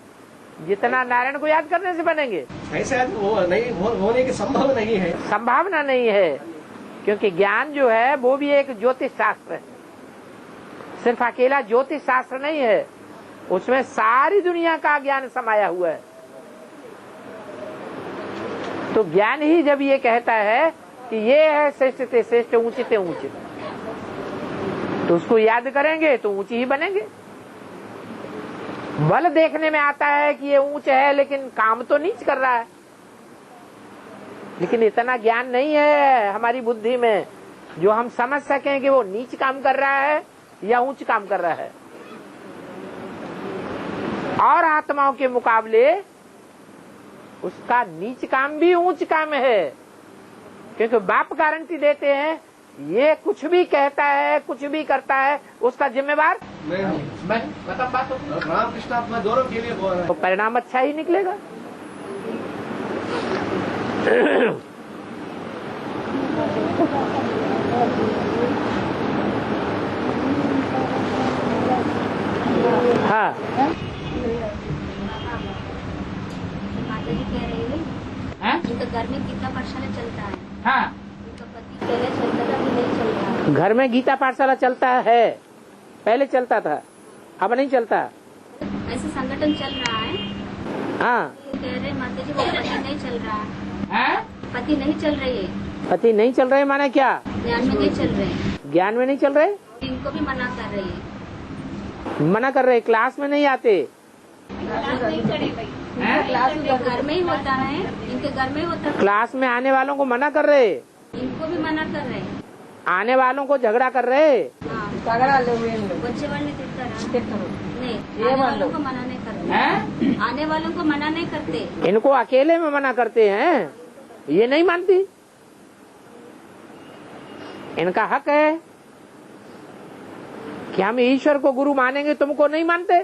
जितना नारायण को याद करने से बनेंगे। ऐसा वो नहीं होने की संभव नहीं है, संभावना नहीं है, क्योंकि ज्ञान जो है वो भी एक ज्योतिष शास्त्र है। सिर्फ अकेला ज्योतिष शास्त्र नहीं है, उसमें सारी दुनिया का ज्ञान समाया हुआ है। तो ज्ञान ही जब ये कहता है कि ये है श्रेष्ठ से श्रेष्ठ, ऊंचे से ऊंचे, तो उसको याद करेंगे तो ऊंची ही बनेंगे। बल देखने में आता है कि ये ऊंच है, लेकिन काम तो नीच कर रहा है। लेकिन इतना ज्ञान नहीं है हमारी बुद्धि में जो हम समझ सकें कि वो नीच काम कर रहा है या ऊंच काम कर रहा है। और आत्माओं के मुकाबले उसका नीच काम भी ऊंच काम है, क्योंकि बाप गारंटी देते हैं ये कुछ भी कहता है, कुछ भी करता है, उसका जिम्मेवार मैं हूँ। मतलब बात तो रामकृष्ण आत्मा दोनों के लिए बोल रहा है। तो परिणाम अच्छा ही निकलेगा। हाँ माता जी कह रही है हाँ? इनका घर में कितना पाठशाला चलता है, हाँ, इनका पति पहले चलता था कि नहीं चल रहा है। घर में गीता पाठशाला चलता है, पहले चलता था, अब नहीं चलता। ऐसे संगठन चल रहा है। हाँ कह रहे माता जी वो पति नहीं चल रहा है, हाँ? पति नहीं चल रही है, पति नहीं चल रहे माने क्या? ज्ञान में नहीं चल रहे, ज्ञान में नहीं चल रहे, इनको भी मना कर रही है। मना कर रहे, क्लास में नहीं आते। क्लास में घर में ही होता है, इनके घर में ही होता है, क्लास में आने वालों को मना कर रहे, इनको भी मना कर रहे हैं। आने वालों को झगड़ा कर रहे। हाँ, बच्चे वाले नहीं, आने वालों को मना नहीं करते, आने वालों को मना नहीं करते, इनको अकेले में मना करते हैं, ये नहीं मानती। इनका हक है कि हम ईश्वर को गुरु मानेंगे, तुमको नहीं मानते।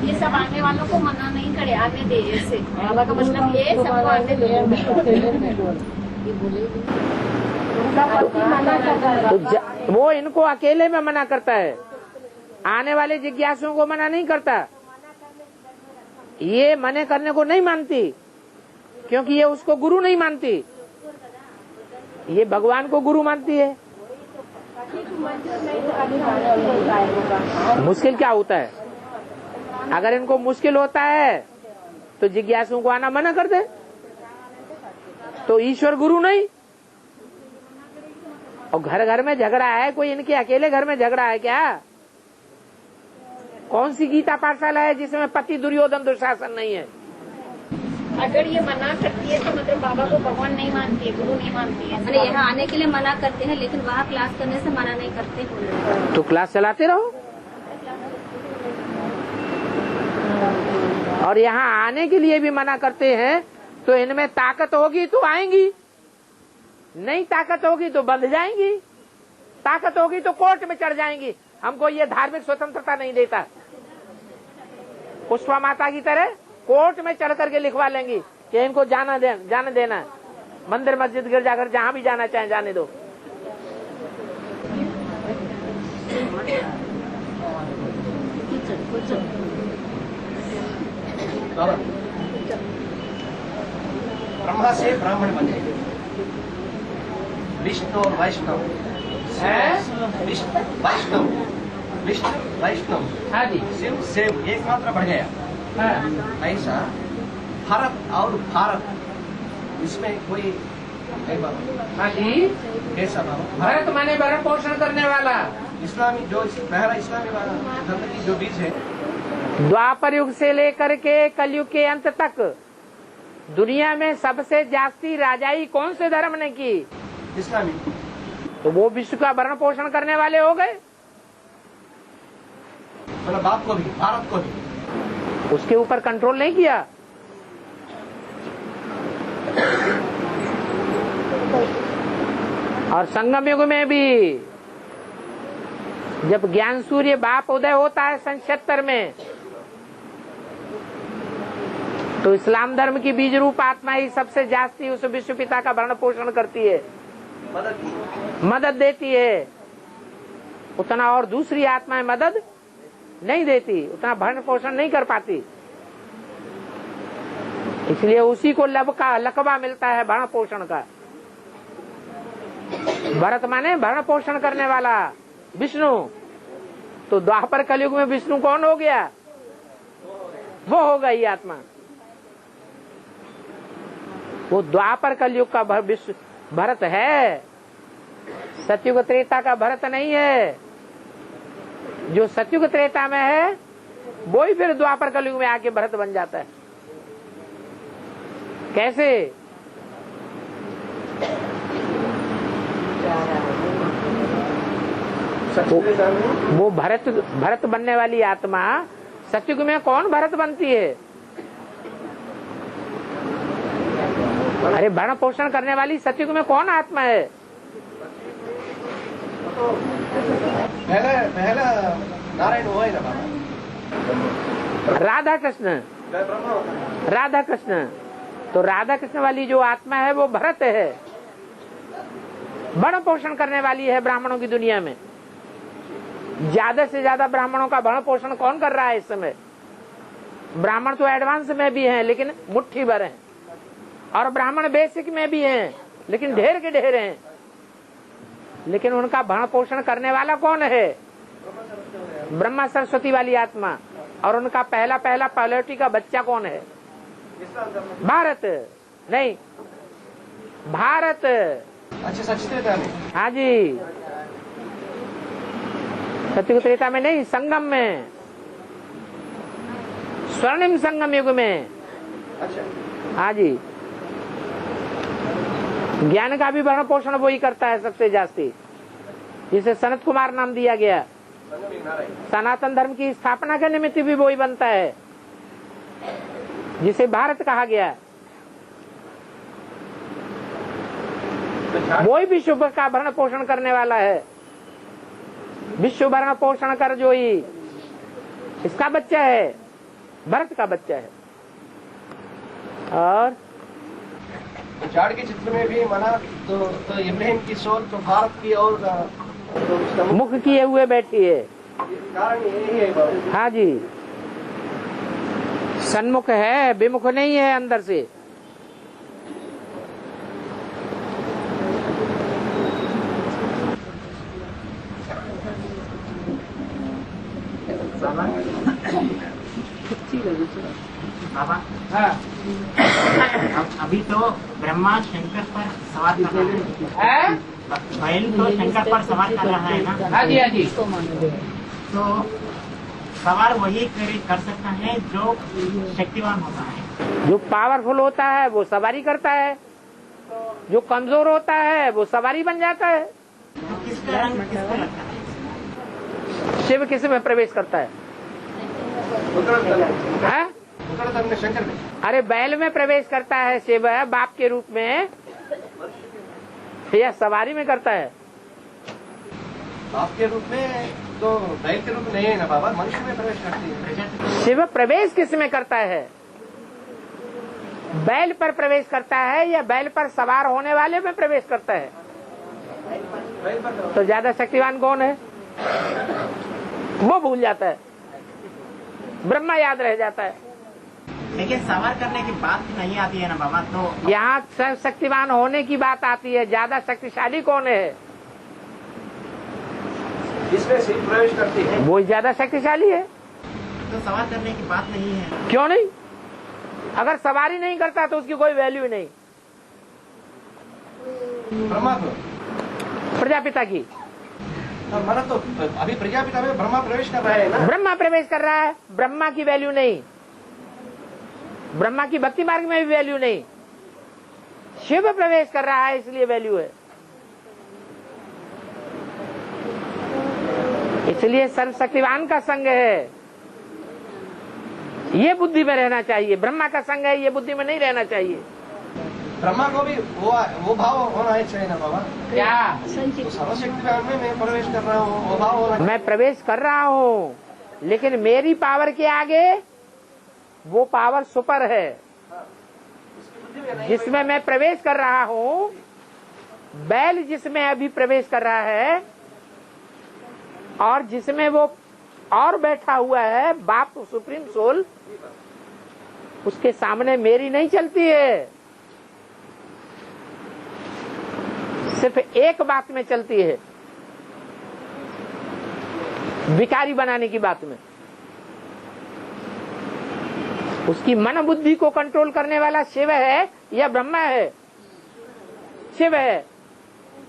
ये सब आने वालों को मना नहीं करे, आने दे। ऐसे बाबा का मतलब ये सबको आने दो। तो वो इनको अकेले में मना करता है, आने वाले जिज्ञासुओं को मना नहीं करता। ये मने करने को नहीं मानती, क्योंकि ये उसको गुरु नहीं मानती, ये भगवान को गुरु मानती है। मुश्किल क्या होता है? अगर इनको मुश्किल होता है तो जिज्ञासुओं को आना मना कर दे, तो ईश्वर गुरु नहीं। और घर घर में झगड़ा है, कोई इनके अकेले घर में झगड़ा है क्या? कौन सी गीता पाठशाला है जिसमें पति दुर्योधन दुशासन नहीं है? अगर ये मना करती है तो मतलब बाबा को भगवान नहीं मानती है, गुरु नहीं मानती है। अरे यहाँ आने के लिए मना करते हैं, लेकिन वहाँ क्लास करने से मना नहीं करते। तो क्लास चलाते रहो, और यहाँ आने के लिए भी मना करते हैं, तो इनमें ताकत होगी तो आएंगी। नहीं ताकत होगी तो बंध जाएंगी, ताकत होगी तो कोर्ट में चढ़ जाएंगी। हमको ये धार्मिक स्वतंत्रता नहीं देता। पुष्पा माता की तरह कोर्ट में चढ़ करके लिखवा लेंगी कि इनको जाने देना, मंदिर मस्जिद गिरजाघर जहाँ भी जाना चाहे जाने दो। ब्रह्मा से ब्राह्मण बने, विष्णु और वैष्णव, विष्णु वैष्णव, हाँ जी, शिव सेव एक मात्रा बढ़ गया। हाँ। ऐसा भारत और भारत, इसमें कोई हाँ जी, कैसा भाव? भारत माने भरण पोषण करने वाला। इस्लामी जो पहला इस्लामी वाला धर्म की जो बीज है, द्वापर युग से लेकर के कलयुग के अंत तक दुनिया में सबसे जास्ती राजाई कौन से धर्म ने की? इस्लामी। तो वो विश्व का भरण पोषण करने वाले हो गए। मतलब बाप को भी, भारत को भी उसके ऊपर कंट्रोल नहीं किया। और संगम युग में भी जब ज्ञान सूर्य बाप उदय होता है 77 में, तो इस्लाम धर्म की बीज रूप आत्मा ही सबसे जास्ती उस विश्व पिता का भरण पोषण करती है, मदद देती है। उतना और दूसरी आत्माएं मदद नहीं देती, उतना भरण पोषण नहीं कर पाती। इसलिए उसी को लकबा मिलता है भरण पोषण का। भरत माने भरण पोषण करने वाला विष्णु। तो द्वापर कलयुग में विष्णु कौन हो गया? वो हो गई आत्मा। वो द्वापर कलयुग का भरत है, सतयुग त्रेता का भरत नहीं है। जो सतयुग त्रेता में है वो ही फिर द्वापर कलयुग में आके भरत बन जाता है। कैसे? वो भरत बनने वाली आत्मा सतयुग में कौन भरत बनती है? अरे भरण पोषण करने वाली सतयुग में कौन आत्मा है? पहला नारायण हुआ ही ना बाबा। राधा कृष्ण, राधा कृष्ण। तो राधा कृष्ण वाली जो आत्मा है वो भरत है, भरण पोषण करने वाली है ब्राह्मणों की दुनिया में। ज्यादा से ज्यादा ब्राह्मणों का भरण पोषण कौन कर रहा है इस समय? ब्राह्मण तो एडवांस में भी हैं लेकिन मुट्ठी भर हैं, और ब्राह्मण बेसिक में भी हैं लेकिन ढेर के ढेर हैं। लेकिन उनका भरण पोषण करने वाला कौन है? ब्रह्मा सरस्वती वाली आत्मा। और उनका पहला पहलोटी का बच्चा कौन है? भारत। नहीं, भारत। अच्छा, सच त्रेता में? हाँ जी, सतयुग त्रेता में नहीं, संगम में, स्वर्णिम संगम युग में। अच्छा। हाँ जी, ज्ञान का भी भरण पोषण वो ही करता है सबसे जास्ती, जिसे सनत कुमार नाम दिया गया। सनातन धर्म की स्थापना के निमित्त भी वो ही बनता है, जिसे भारत कहा गया। वो ही विश्व का भरण पोषण करने वाला है। विश्व भरण पोषण कर जो ही इसका बच्चा है, भरत का बच्चा है। और झाड़ के चित्र में भी मना तो इब्राहिम की सोल तो भारत की और तो मुख किए हुए बैठी है। कारण यही है बाबू। हाँ जी, सन्मुख है, विमुख नहीं है अंदर से। बाबा, हाँ। अभी तो ब्रह्मा शंकर पर सवार कर रहा है, बैल तो शंकर पर सवार कर रहा है ना? हाँ जी, हाँ जी। तो सवार वही कर सकता है जो शक्तिवान होता है। जो पावरफुल होता है वो सवारी करता है, जो कमजोर होता है वो सवारी बन जाता है। तो किसका रंग किसको लगता है? शिव किस में प्रवेश करता है? हैं? में शंकर में। अरे बैल में प्रवेश करता है शिव बाप के रूप में, या सवारी में करता है? आपके रूप में तो बैल के रूप में नहीं है ना बाबा, मनुष्य में प्रवेश करती है। शिव प्रवेश किस में करता है? बैल पर प्रवेश करता है या बैल पर सवार होने वाले में प्रवेश करता है? बैल पर तो ज्यादा शक्तिवान कौन है? वो भूल जाता है, ब्रह्मा याद रह जाता है। लेकिन सवार करने की बात नहीं आती है ना बाबा, तो यहाँ शक्तिवान होने की बात आती है। ज्यादा शक्तिशाली कौन है? इसमें शिव प्रवेश करती है, वो ज्यादा शक्तिशाली है। तो सवार करने की बात नहीं है। क्यों नहीं? अगर सवारी नहीं करता तो उसकी कोई वैल्यू नहीं। ब्रह्मा को प्रजापिता की, हमारा तो अभी प्रजापिता में ब्रह्मा प्रवेश कर रहा है ना। ब्रह्मा प्रवेश कर रहा है, ब्रह्मा की वैल्यू नहीं। ब्रह्मा की भक्ति मार्ग में भी वैल्यू नहीं। शिव प्रवेश कर रहा है इसलिए वैल्यू है। इसलिए सर्वशक्तिवान का संग है, ये बुद्धि में रहना चाहिए। ब्रह्मा का संग है, ये बुद्धि में नहीं रहना चाहिए। ब्रह्मा को भी वो भाव होना चाहिए ना बाबा। क्या? तो सर्वशक्तिवान में मैं प्रवेश कर रहा हूँ, वो भाव होना। मैं प्रवेश कर रहा हूँ, लेकिन मेरी पावर के आगे वो पावर सुपर है जिसमें मैं प्रवेश कर रहा हूँ। बैल जिसमें अभी प्रवेश कर रहा है और जिसमें वो और बैठा हुआ है, बाप सुप्रीम सोल, उसके सामने मेरी नहीं चलती है। सिर्फ एक बात में चलती है, भिखारी बनाने की बात में। उसकी मन बुद्धि को कंट्रोल करने वाला शिव है या ब्रह्मा है? शिव है।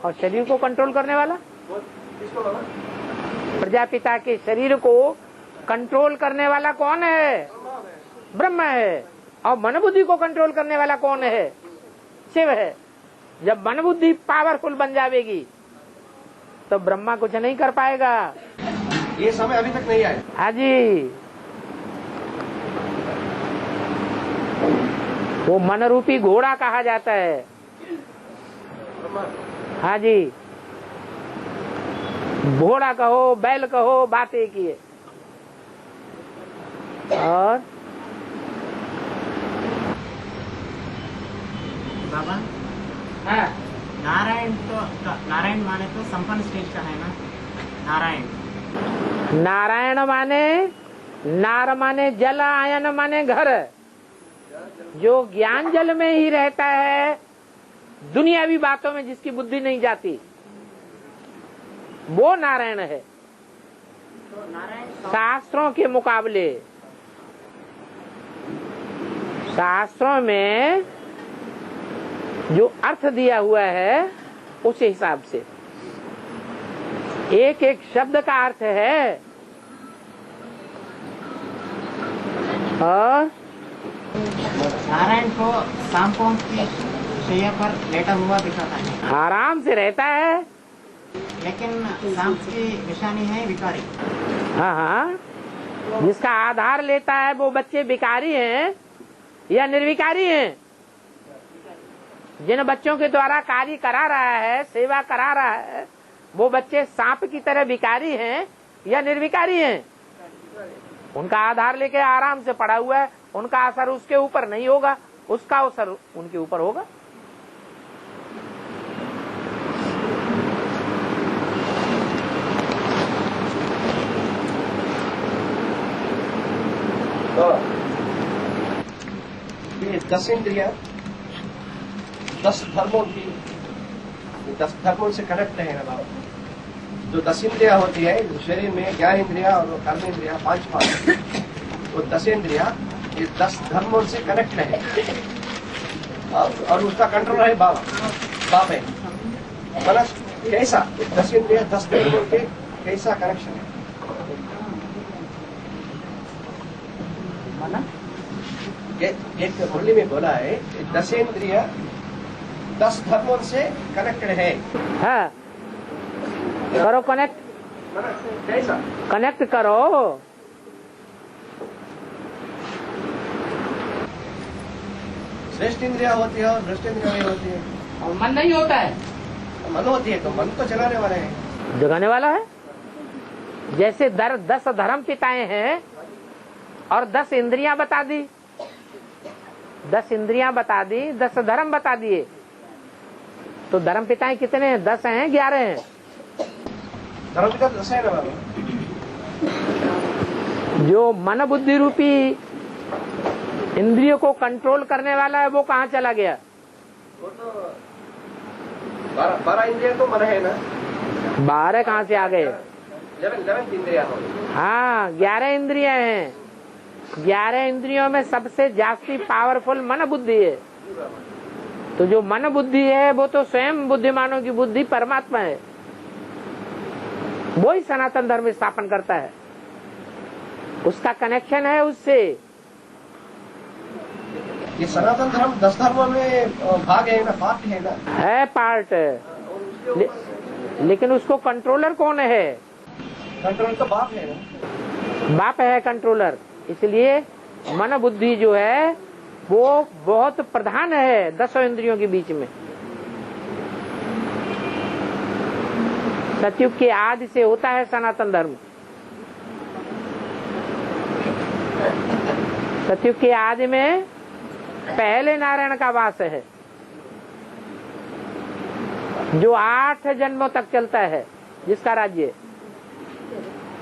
और शरीर को कंट्रोल करने वाला? प्रजापिता के शरीर को कंट्रोल करने वाला कौन है? ब्रह्मा है। और मन बुद्धि को कंट्रोल करने वाला कौन है? शिव है। जब मन बुद्धि पावरफुल बन जाएगी तो ब्रह्मा कुछ नहीं कर पाएगा। ये समय अभी तक नहीं आया। हाँ जी, वो मन रूपी घोड़ा कहा जाता है। हाँ जी, घोड़ा कहो, बैल कहो, बात एक ही है। और बाबा, हाँ, नारायण माने तो संपन्न स्टेज का है ना। नारायण माने, नार माने जल, आयन माने घर। जो ज्ञान जल में ही रहता है, दुनियावी बातों में जिसकी बुद्धि नहीं जाती, वो नारायण है। शास्त्रों के मुकाबले, शास्त्रों में जो अर्थ दिया हुआ है उस हिसाब से एक एक शब्द का अर्थ है। और नारायण को सांपों की शैया पर लेटा हुआ दिखाता है, आराम से रहता है। लेकिन सांप की निशानी है विकारी। हाँ हाँ, जिसका आधार लेता है वो बच्चे विकारी हैं या निर्विकारी हैं? जिन बच्चों के द्वारा कार्य करा रहा है, सेवा करा रहा है, वो बच्चे सांप की तरह विकारी हैं या निर्विकारी हैं? उनका आधार लेके आराम से पड़ा हुआ है, उनका असर उसके ऊपर नहीं होगा, उसका असर उनके ऊपर होगा। तो ये 10 इंद्रिया 10 धर्मों की, 10 धर्मों से कनेक्ट है ना बाबा। जो 10 इंद्रिया होती है शरीर में, ज्ञान इंद्रिया और कर्म इंद्रिया 5 भाग, वो 10 इंद्रिया ये 10 धर्मों से कनेक्ट है। और उसका कंट्रोल है बाप है। मतलब कैसा 10 इंद्रिया 10 धर्मों के कैसा कनेक्शन है? एक मुरली में बोला है 10 इंद्रिया 10 धर्मों से कनेक्टेड है। हाँ, करो कनेक्ट, कैसा कनेक्ट करो। श्रेष्ठ इंद्रिया होती है और भ्रष्ट इंद्रिया नहीं होती है। और मन नहीं होता है, मन होती है तो मन तो चलाने वाले हैं। जगाने वाला है। जैसे 10 धर्म पिताएं हैं और 10 इंद्रियां बता दी, 10 इंद्रियां बता दी, 10 धर्म बता दिए, तो धर्म पिताएं कितने हैं? 10 हैं, 11 हैं? धर्म पिता 10 है ना बाबा। जो मन बुद्धि रूपी इंद्रियों को कंट्रोल करने वाला है वो कहाँ चला गया? वो तो 12 इंद्रिया तो मन है ना। 12 कहाँ से आ गए? 11 इंद्रिया हो। हाँ, 11 इंद्रियां हैं। 11 इंद्रियों में सबसे जास्ती पावरफुल मन बुद्धि है। तो जो मन बुद्धि है वो तो स्वयं बुद्धिमानों की बुद्धि परमात्मा है, वो ही सनातन धर्म स्थापन करता है, उसका कनेक्शन है उससे। ये सनातन धर्म 10 धर्मों में भाग है ना, पार्ट है ना? है पार्ट, लेकिन उसको कंट्रोलर कौन है? कंट्रोल तो बाप है ना। बाप है कंट्रोलर। इसलिए मन बुद्धि जो है वो बहुत प्रधान है 10 इंद्रियों के बीच में। सतयुग के आदि से होता है सनातन धर्म। सतयुग के आदि में पहले नारायण का वास है जो 8 जन्मों तक चलता है, जिसका राज्य।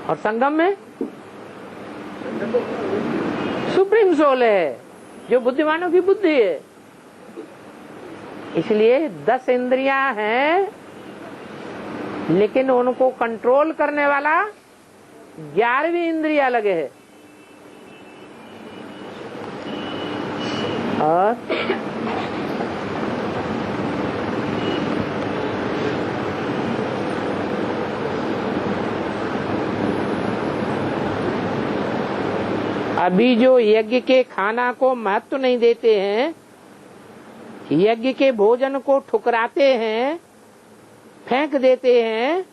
और संगम में सुप्रीम सोल है जो बुद्धिमानों की बुद्धि है। इसलिए 10 इंद्रियां हैं, लेकिन उनको कंट्रोल करने वाला 11वीं इंद्रिया लगे है। और अभी जो यज्ञ के खाना को महत्व नहीं देते हैं, यज्ञ के भोजन को ठुकराते हैं, फेंक देते हैं,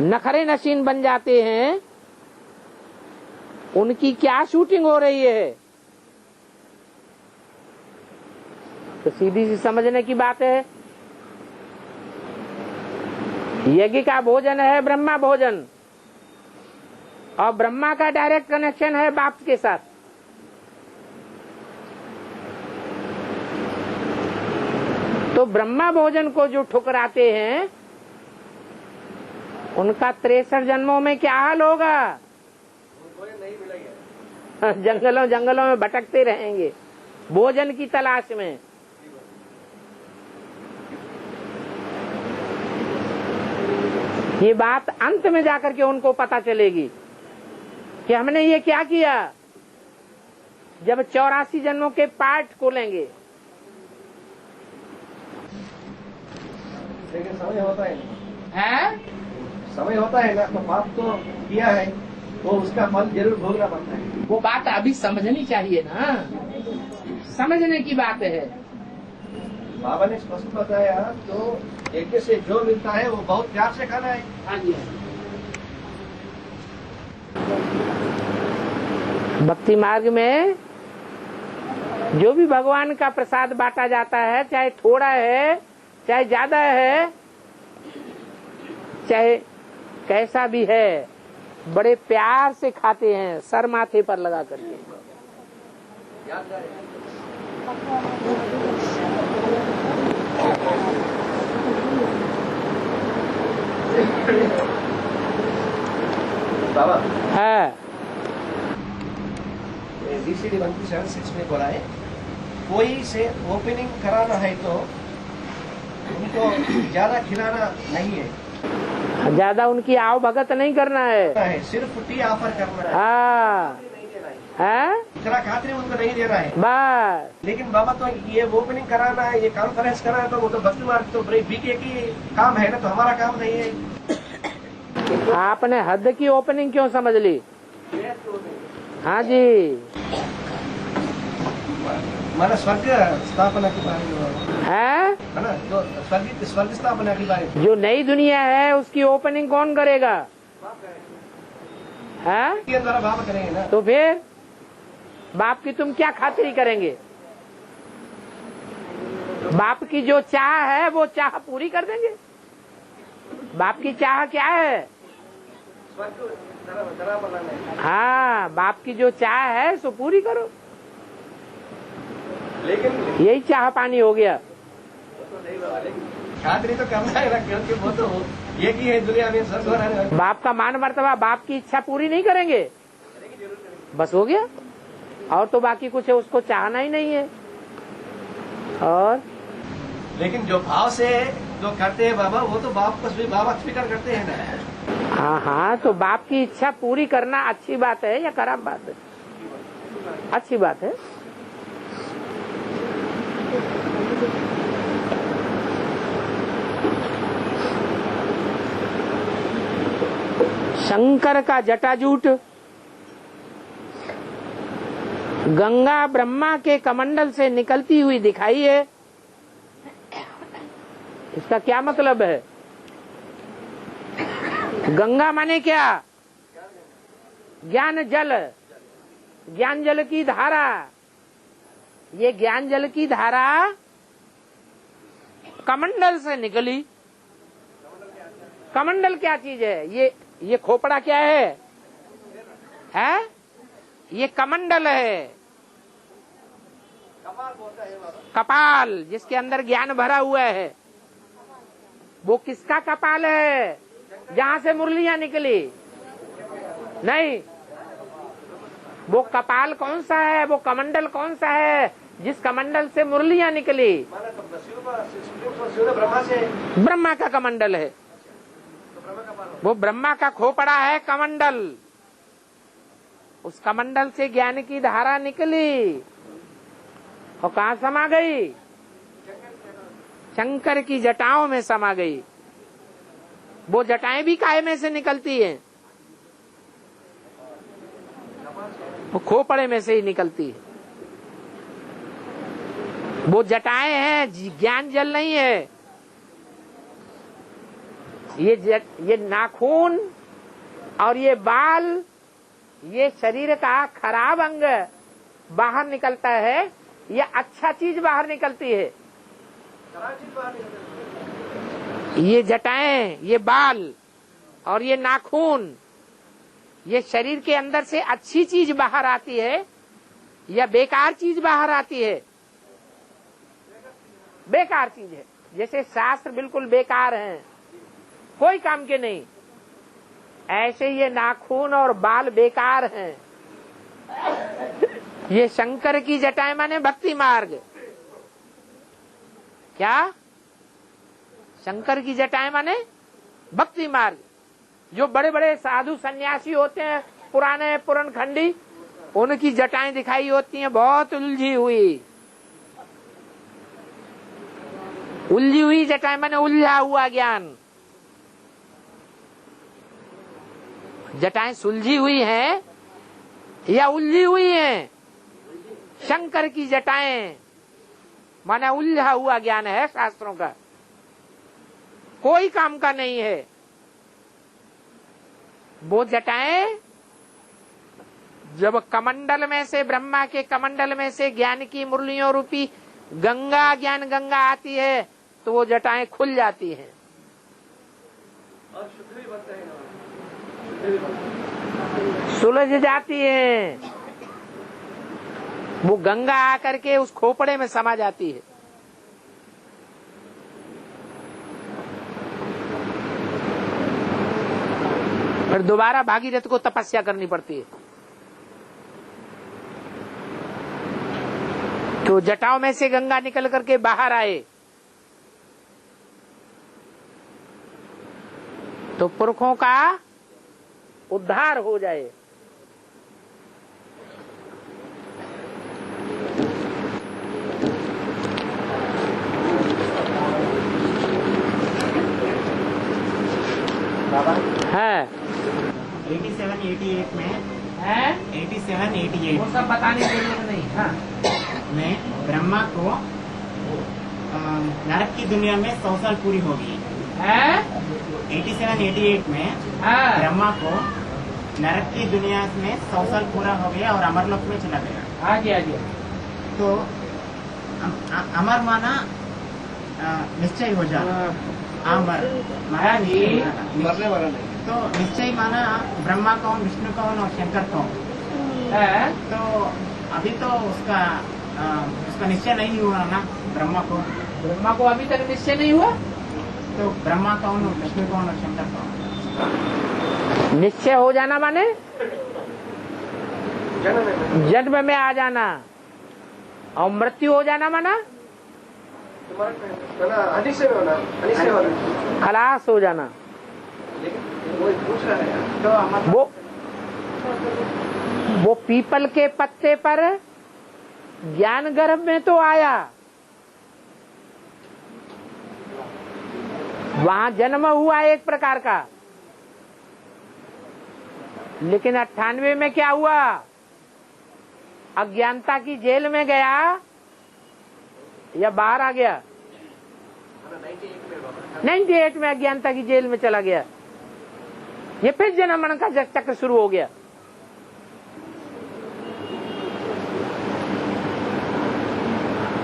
नखरे नशीन बन जाते हैं, उनकी क्या शूटिंग हो रही है? तो सीधी सी समझने की बात है, यज्ञ का भोजन है ब्रह्मा भोजन, और ब्रह्मा का डायरेक्ट कनेक्शन है बाप के साथ। तो ब्रह्मा भोजन को जो ठुकराते हैं उनका 63 जन्मों में क्या हाल होगा? जंगलों जंगलों में भटकते रहेंगे भोजन की तलाश में। ये बात अंत में जाकर के उनको पता चलेगी कि हमने ये क्या किया। जब 84 जन्मों के पार्ट खोलेंगे। लेकिन समय होता है, समय होता है ना, तो पाप तो किया है तो उसका फल जरूर भोगना पड़ता है। वो बात अभी समझनी चाहिए ना, समझने की बात है। बाबा ने स्पष्ट बताया, तो यज्ञ से जो मिलता है वो बहुत प्यार से खाना है। हाँ जी। भक्ति मार्ग में जो भी भगवान का प्रसाद बांटा जाता है, चाहे थोड़ा है चाहे ज्यादा है, चाहे कैसा भी है, बड़े प्यार से खाते हैं, सर माथे पर लगा करके। बाबा है DCD 1376 में बोला है, कोई से ओपनिंग कराना है तो उनको ज्यादा खिलाना नहीं है, ज्यादा उनकी आओ भगत नहीं करना है, सिर्फ टी ऑफर करना है। हाँ है, इतना खातिर उनको नहीं देना है बस। लेकिन बाबा तो ये ओपनिंग कराना है, ये कॉन्फ्रेंस कराना है, तो वो तो भक्ति मार्ग तो बीके की काम है ना, तो हमारा काम नहीं है। आपने हद की ओपनिंग क्यों समझ ली? हाँ जी, माना स्वर्ग स्थापना के बारे में है ना, तो स्वर्ग स्थापना के बारे में जो नई दुनिया है उसकी ओपनिंग कौन करेगा? है के द्वारा बाबा करेंगे ना। तो फिर बाप की तुम क्या खातिरी करेंगे? बाप की जो चाह है वो चाह पूरी कर देंगे। बाप की चाह क्या है? हाँ, बाप की जो चाह है सो पूरी करो। लेकिन यही चाह पानी हो गया। खातरी तो करना है ना, क्योंकि वो तो एक ही है दुनिया में स्वर्ग बनाने। बाप का मान मर्तबा, बाप की इच्छा पूरी नहीं करेंगे, बस हो गया। और तो बाकी कुछ है उसको चाहना ही नहीं है। और लेकिन जो भाव से जो करते हैं बाबा, वो तो बाप को बाबा स्वीकार करते हैं ना। हाँ हाँ, तो बाप की इच्छा पूरी करना अच्छी बात है या खराब बात है? अच्छी बात है। शंकर का जटाजूट गंगा ब्रह्मा के कमंडल से निकलती हुई दिखाई है। इसका क्या मतलब है? गंगा माने क्या? ज्ञान जल, ज्ञान जल की धारा। ये ज्ञान जल की धारा कमंडल से निकली। कमंडल क्या चीज है? ये खोपड़ा क्या है? ये कमंडल है, कपाल, जिसके अंदर ज्ञान भरा हुआ है। वो किसका कपाल है? जहाँ से मुरलियां निकली? नहीं, वो कपाल कौन सा है? वो कमंडल कौन सा है जिस कमंडल से मुरलियां निकली? ब्रह्मा का कमंडल है। वो ब्रह्मा का खोपड़ा है कमंडल। उस कमंडल से ज्ञान की धारा निकली और कहाँ समा गई? शंकर की जटाओं में समा गई। वो जटाएं भी काहे में से निकलती हैं? वो खोपड़े में से ही निकलती है। वो जटाएं हैं, ज्ञान जल नहीं है। ये नाखून और ये बाल, ये शरीर का खराब अंग बाहर निकलता है या अच्छा चीज बाहर निकलती है? ये जटाएं, ये बाल और ये नाखून, ये शरीर के अंदर से अच्छी चीज बाहर आती है या बेकार चीज बाहर आती है? बेकार चीज है। जैसे शास्त्र बिल्कुल बेकार हैं, कोई काम के नहीं, ऐसे ये नाखून और बाल बेकार हैं। ये शंकर की जटाएं माने भक्ति मार्ग। क्या? शंकर की जटाएं माने भक्ति मार्ग। जो बड़े बड़े साधु सन्यासी होते हैं, पुराने पुराणखंडी, उनकी जटाएं दिखाई होती हैं बहुत उलझी हुई। उलझी हुई जटाएं माने उलझा हुआ ज्ञान। जटाएं सुलझी हुई हैं या उलझी हुई हैं? शंकर की जटाएं माने उलझा हुआ ज्ञान है शास्त्रों का, कोई काम का नहीं है। वो जटाएं जब कमंडल में से, ब्रह्मा के कमंडल में से ज्ञान की मुरलियों रूपी गंगा, ज्ञान गंगा आती है तो वो जटाएं खुल जाती हैं और शुद्ध भी बनते हैं, सुलझ जाती हैं। वो गंगा आकर के उस खोपड़े में समा जाती है। फिर दोबारा भागीरथ को तपस्या करनी पड़ती है। तो जटाओं में से गंगा निकल करके बाहर आए तो पुरखों का उद्धार हो जाए। है 87-88 में है 87-88 वो सब बताने की जरूरत नहीं। हाँ, में ब्रह्मा को नरक की दुनिया में 100 साल पूरी होगी। है 87-88 में हाँ, ब्रह्मा को नरक की दुनिया में 100 साल पूरा हो गया और अमरलोक में चला गया। आ गया। तो अमर माना निश्चय हो जाना। मर महाराज मरने वाला नहीं। तो निश्चय माना ब्रह्मा कौन, विष्णु कौन और शंकर कौन है? तो अभी तो उसका निश्चय नहीं हुआ ना। ब्रह्मा को अभी तक निश्चय नहीं हुआ। तो ब्रह्मा कौन और विष्णु कौन और शंकर कौन? निश्चय हो जाना माने जन्म में आ जाना, और मृत्यु हो जाना माना अनिश्चय होना, खलास हो जाना। लेकिन वो पूछ रहा है तो वो पीपल के पत्ते पर ज्ञान गर्भ में तो आया, वहां जन्म हुआ एक प्रकार का, लेकिन 98 में क्या हुआ? अज्ञानता की जेल में गया या बाहर आ गया? 98 में अज्ञानता की जेल में चला गया। ये फिर जन्म मरण का चक्र शुरू हो गया।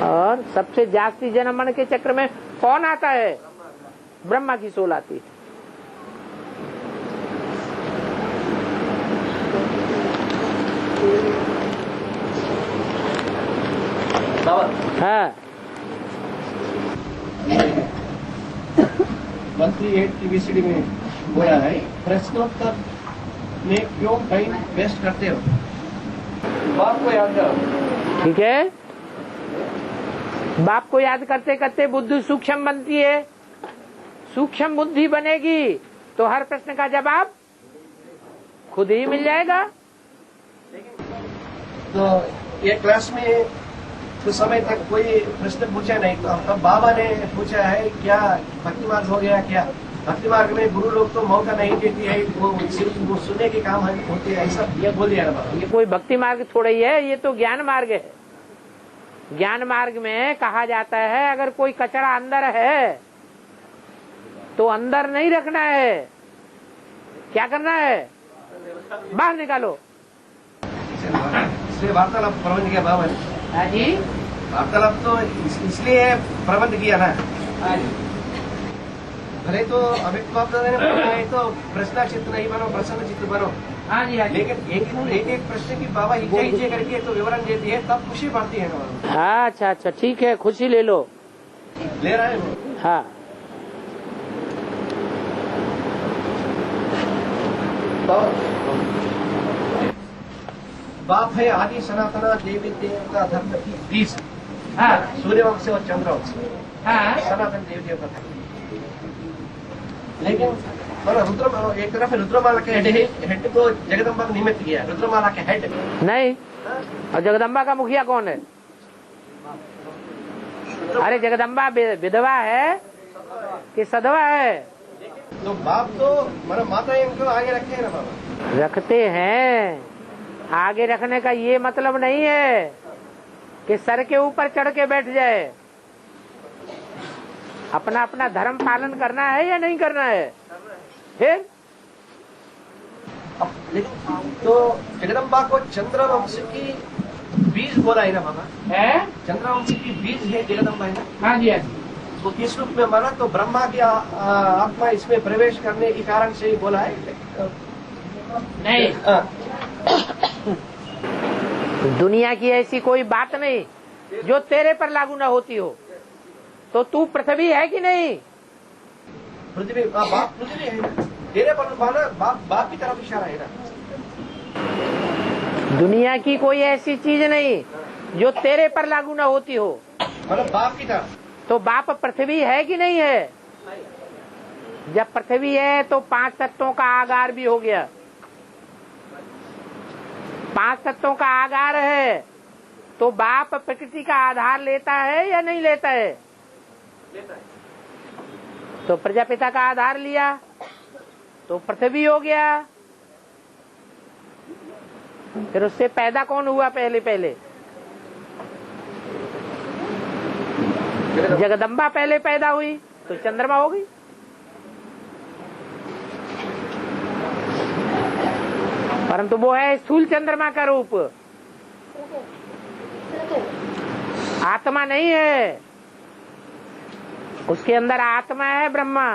और सबसे जास्ती जन्म मरण के चक्र में कौन आता है? ब्रह्मा की सोल आती है। हाँ, 138 की बीसीडी में बोला है, प्रश्नोत्तर में क्यों टाइम वेस्ट करते हो? बाप को याद करो। ठीक है। बाप को याद करते करते बुद्धि सूक्ष्म बनती है। सूक्ष्म बुद्धि बनेगी तो हर प्रश्न का जवाब खुद ही मिल जाएगा। तो ये क्लास में कुछ समय तक कोई प्रश्न पूछा नहीं, तो अब बाबा ने पूछा है क्या भक्ति मार्ग हो गया? क्या भक्ति मार्ग में गुरु लोग तो मौका नहीं देती है, वो सिर्फ वो सुनने के काम होते हैं, ऐसा ये बोल दिया ना बाबा। ये कोई भक्ति मार्ग थोड़ा ही है, ये तो ज्ञान मार्ग है। ज्ञान मार्ग में कहा जाता है अगर कोई कचरा अंदर है तो अंदर नहीं रखना है, क्या करना है? बाहर निकालो। इसलिए वार्तालाप प्रबंध किया बाबा ने। हाँ जी, वार्तालाप तो इसलिए प्रबंध किया ना। भले तो अमित बाप दादा ने बोला है तो प्रश्नाचित्त नहीं बनो, प्रसन्न चित्त बनो। हाँ जी, हाँ जी। लेकिन एक प्रश्न की बाबा इच्छा करके तो विवरण देती है, तब खुशी बढ़ती है ना। हाँ, अच्छा अच्छा, ठीक है, खुशी ले लो। ले रहा है वो। हाँ, तो बाप है आदि सनातना देवी देवता धर्म की बीज। हाँ, सूर्यवंश और चंद्रवंश, हाँ, सनातन देवी देवता धर्म। लेकिन रुद्र एक तरफ रुद्रमाला के हेड को जगदम्बा को निमित्त किया, रुद्रमाला के हेड नहीं। और जगदम्बा का मुखिया कौन है? अरे जगदम्बा विधवा है कि सधवा है? तो बाप तो मतलब माता इनको आगे रखे हैं ना बाबा। रखते हैं। आगे रखने का ये मतलब नहीं है कि सर के ऊपर चढ़ के बैठ जाए। अपना अपना धर्म पालन करना है या नहीं करना है? फिर लेकिन तो जगदम्बा को चंद्रवंश की बीज बोला है ना बाबा। है? चंद्रवंश की बीज है जगदम्बा है ना। हाँ जी, हाँ जी। वो किस रूप में माना? तो ब्रह्मा की आत्मा इसमें प्रवेश करने के कारण से ही बोला है। नहीं, दुनिया की ऐसी कोई बात नहीं जो तेरे पर लागू न होती हो। तो तू पृथ्वी है कि नहीं? पृथ्वी बाप पृथ्वी है ना। तेरे पर माना बाप की तरफ इशारा है ना। दुनिया की कोई ऐसी चीज नहीं जो तेरे पर लागू न होती हो। मतलब बाप की तरफ। तो बाप पृथ्वी है कि नहीं है? जब पृथ्वी है तो 5 तत्वों का आगार भी हो गया। 5 तत्वों का आगार है तो बाप प्रकृति का आधार लेता है या नहीं लेता है? लेता है। तो प्रजापिता का आधार लिया तो पृथ्वी हो गया। फिर उससे पैदा कौन हुआ? पहले जगदम्बा पहले पैदा हुई तो चंद्रमा हो गई। परंतु वो है स्थूल चंद्रमा का रूप, आत्मा नहीं है। उसके अंदर आत्मा है ब्रह्मा।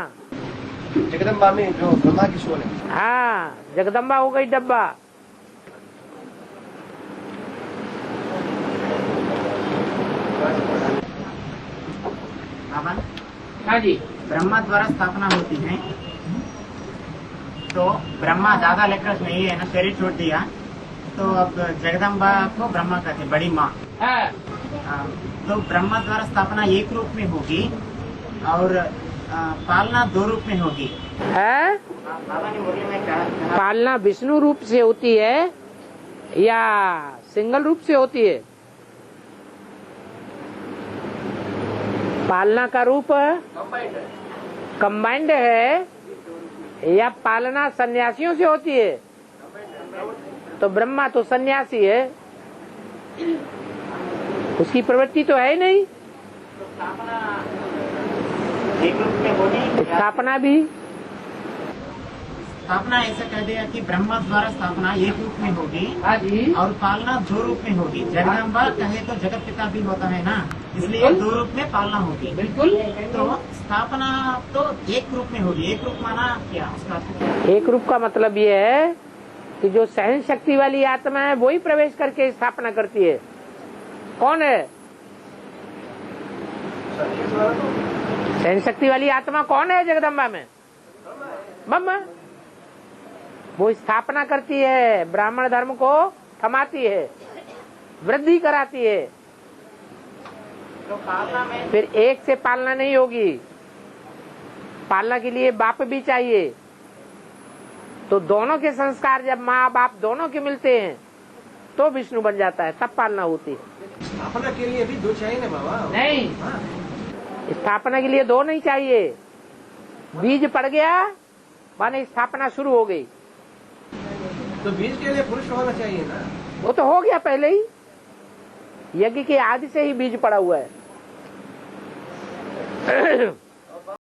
जगदम्बा में जो ब्रह्मा की सोल है। हाँ, जगदम्बा हो गई डब्बा। बाबा हाँ जी। ब्रह्मा द्वारा स्थापना होती है, तो ब्रह्मा ज्यादा लेकर नहीं है ना, शरीर छोड़ दिया, तो अब जगदम्बा को ब्रह्मा कहते हैं, बड़ी माँ। हाँ। तो ब्रह्मा द्वारा स्थापना एक रूप में होगी और पालना दो रूप में होगी। है बाबा ने बोले मैं कहा पालना विष्णु रूप से होती है या सिंगल रूप से होती है? पालना का रूप कंबाइंड है या पालना सन्यासियों से होती है? तो ब्रह्मा तो सन्यासी है, उसकी प्रवृत्ति तो है ही नहीं। एक रूप में होगी। स्थापना ऐसा कह दिया कि ब्रह्मा द्वारा स्थापना एक रूप में होगी हाँ जी। और पालना दो रूप में होगी। जगदम्बा कहे तो जगत पिता भी होता है ना, इसलिए दो रूप में पालना होगी। बिल्कुल। तो स्थापना तो एक रूप में होगी। एक रूप माना क्या उसका? एक रूप का मतलब ये है कि जो सहन शक्ति वाली आत्मा है वही प्रवेश करके स्थापना करती है। कौन है सहन शक्ति वाली आत्मा? कौन है जगदम्बा में? ब्रह्मा। वो स्थापना करती है, ब्राह्मण धर्म को थमाती है, वृद्धि कराती है। तो पालना में फिर एक से पालना नहीं होगी, पालना के लिए बाप भी चाहिए। तो दोनों के संस्कार जब माँ बाप दोनों के मिलते हैं तो विष्णु बन जाता है, तब पालना होती है। स्थापना के लिए भी दो चाहिए ना बाबा? नहीं, स्थापना के लिए दो नहीं चाहिए। बीज पड़ गया माने स्थापना शुरू हो गई। तो बीज के लिए पुरुष होना चाहिए ना? वो तो हो गया पहले ही, यज्ञ के आदि से ही बीज पड़ा हुआ है।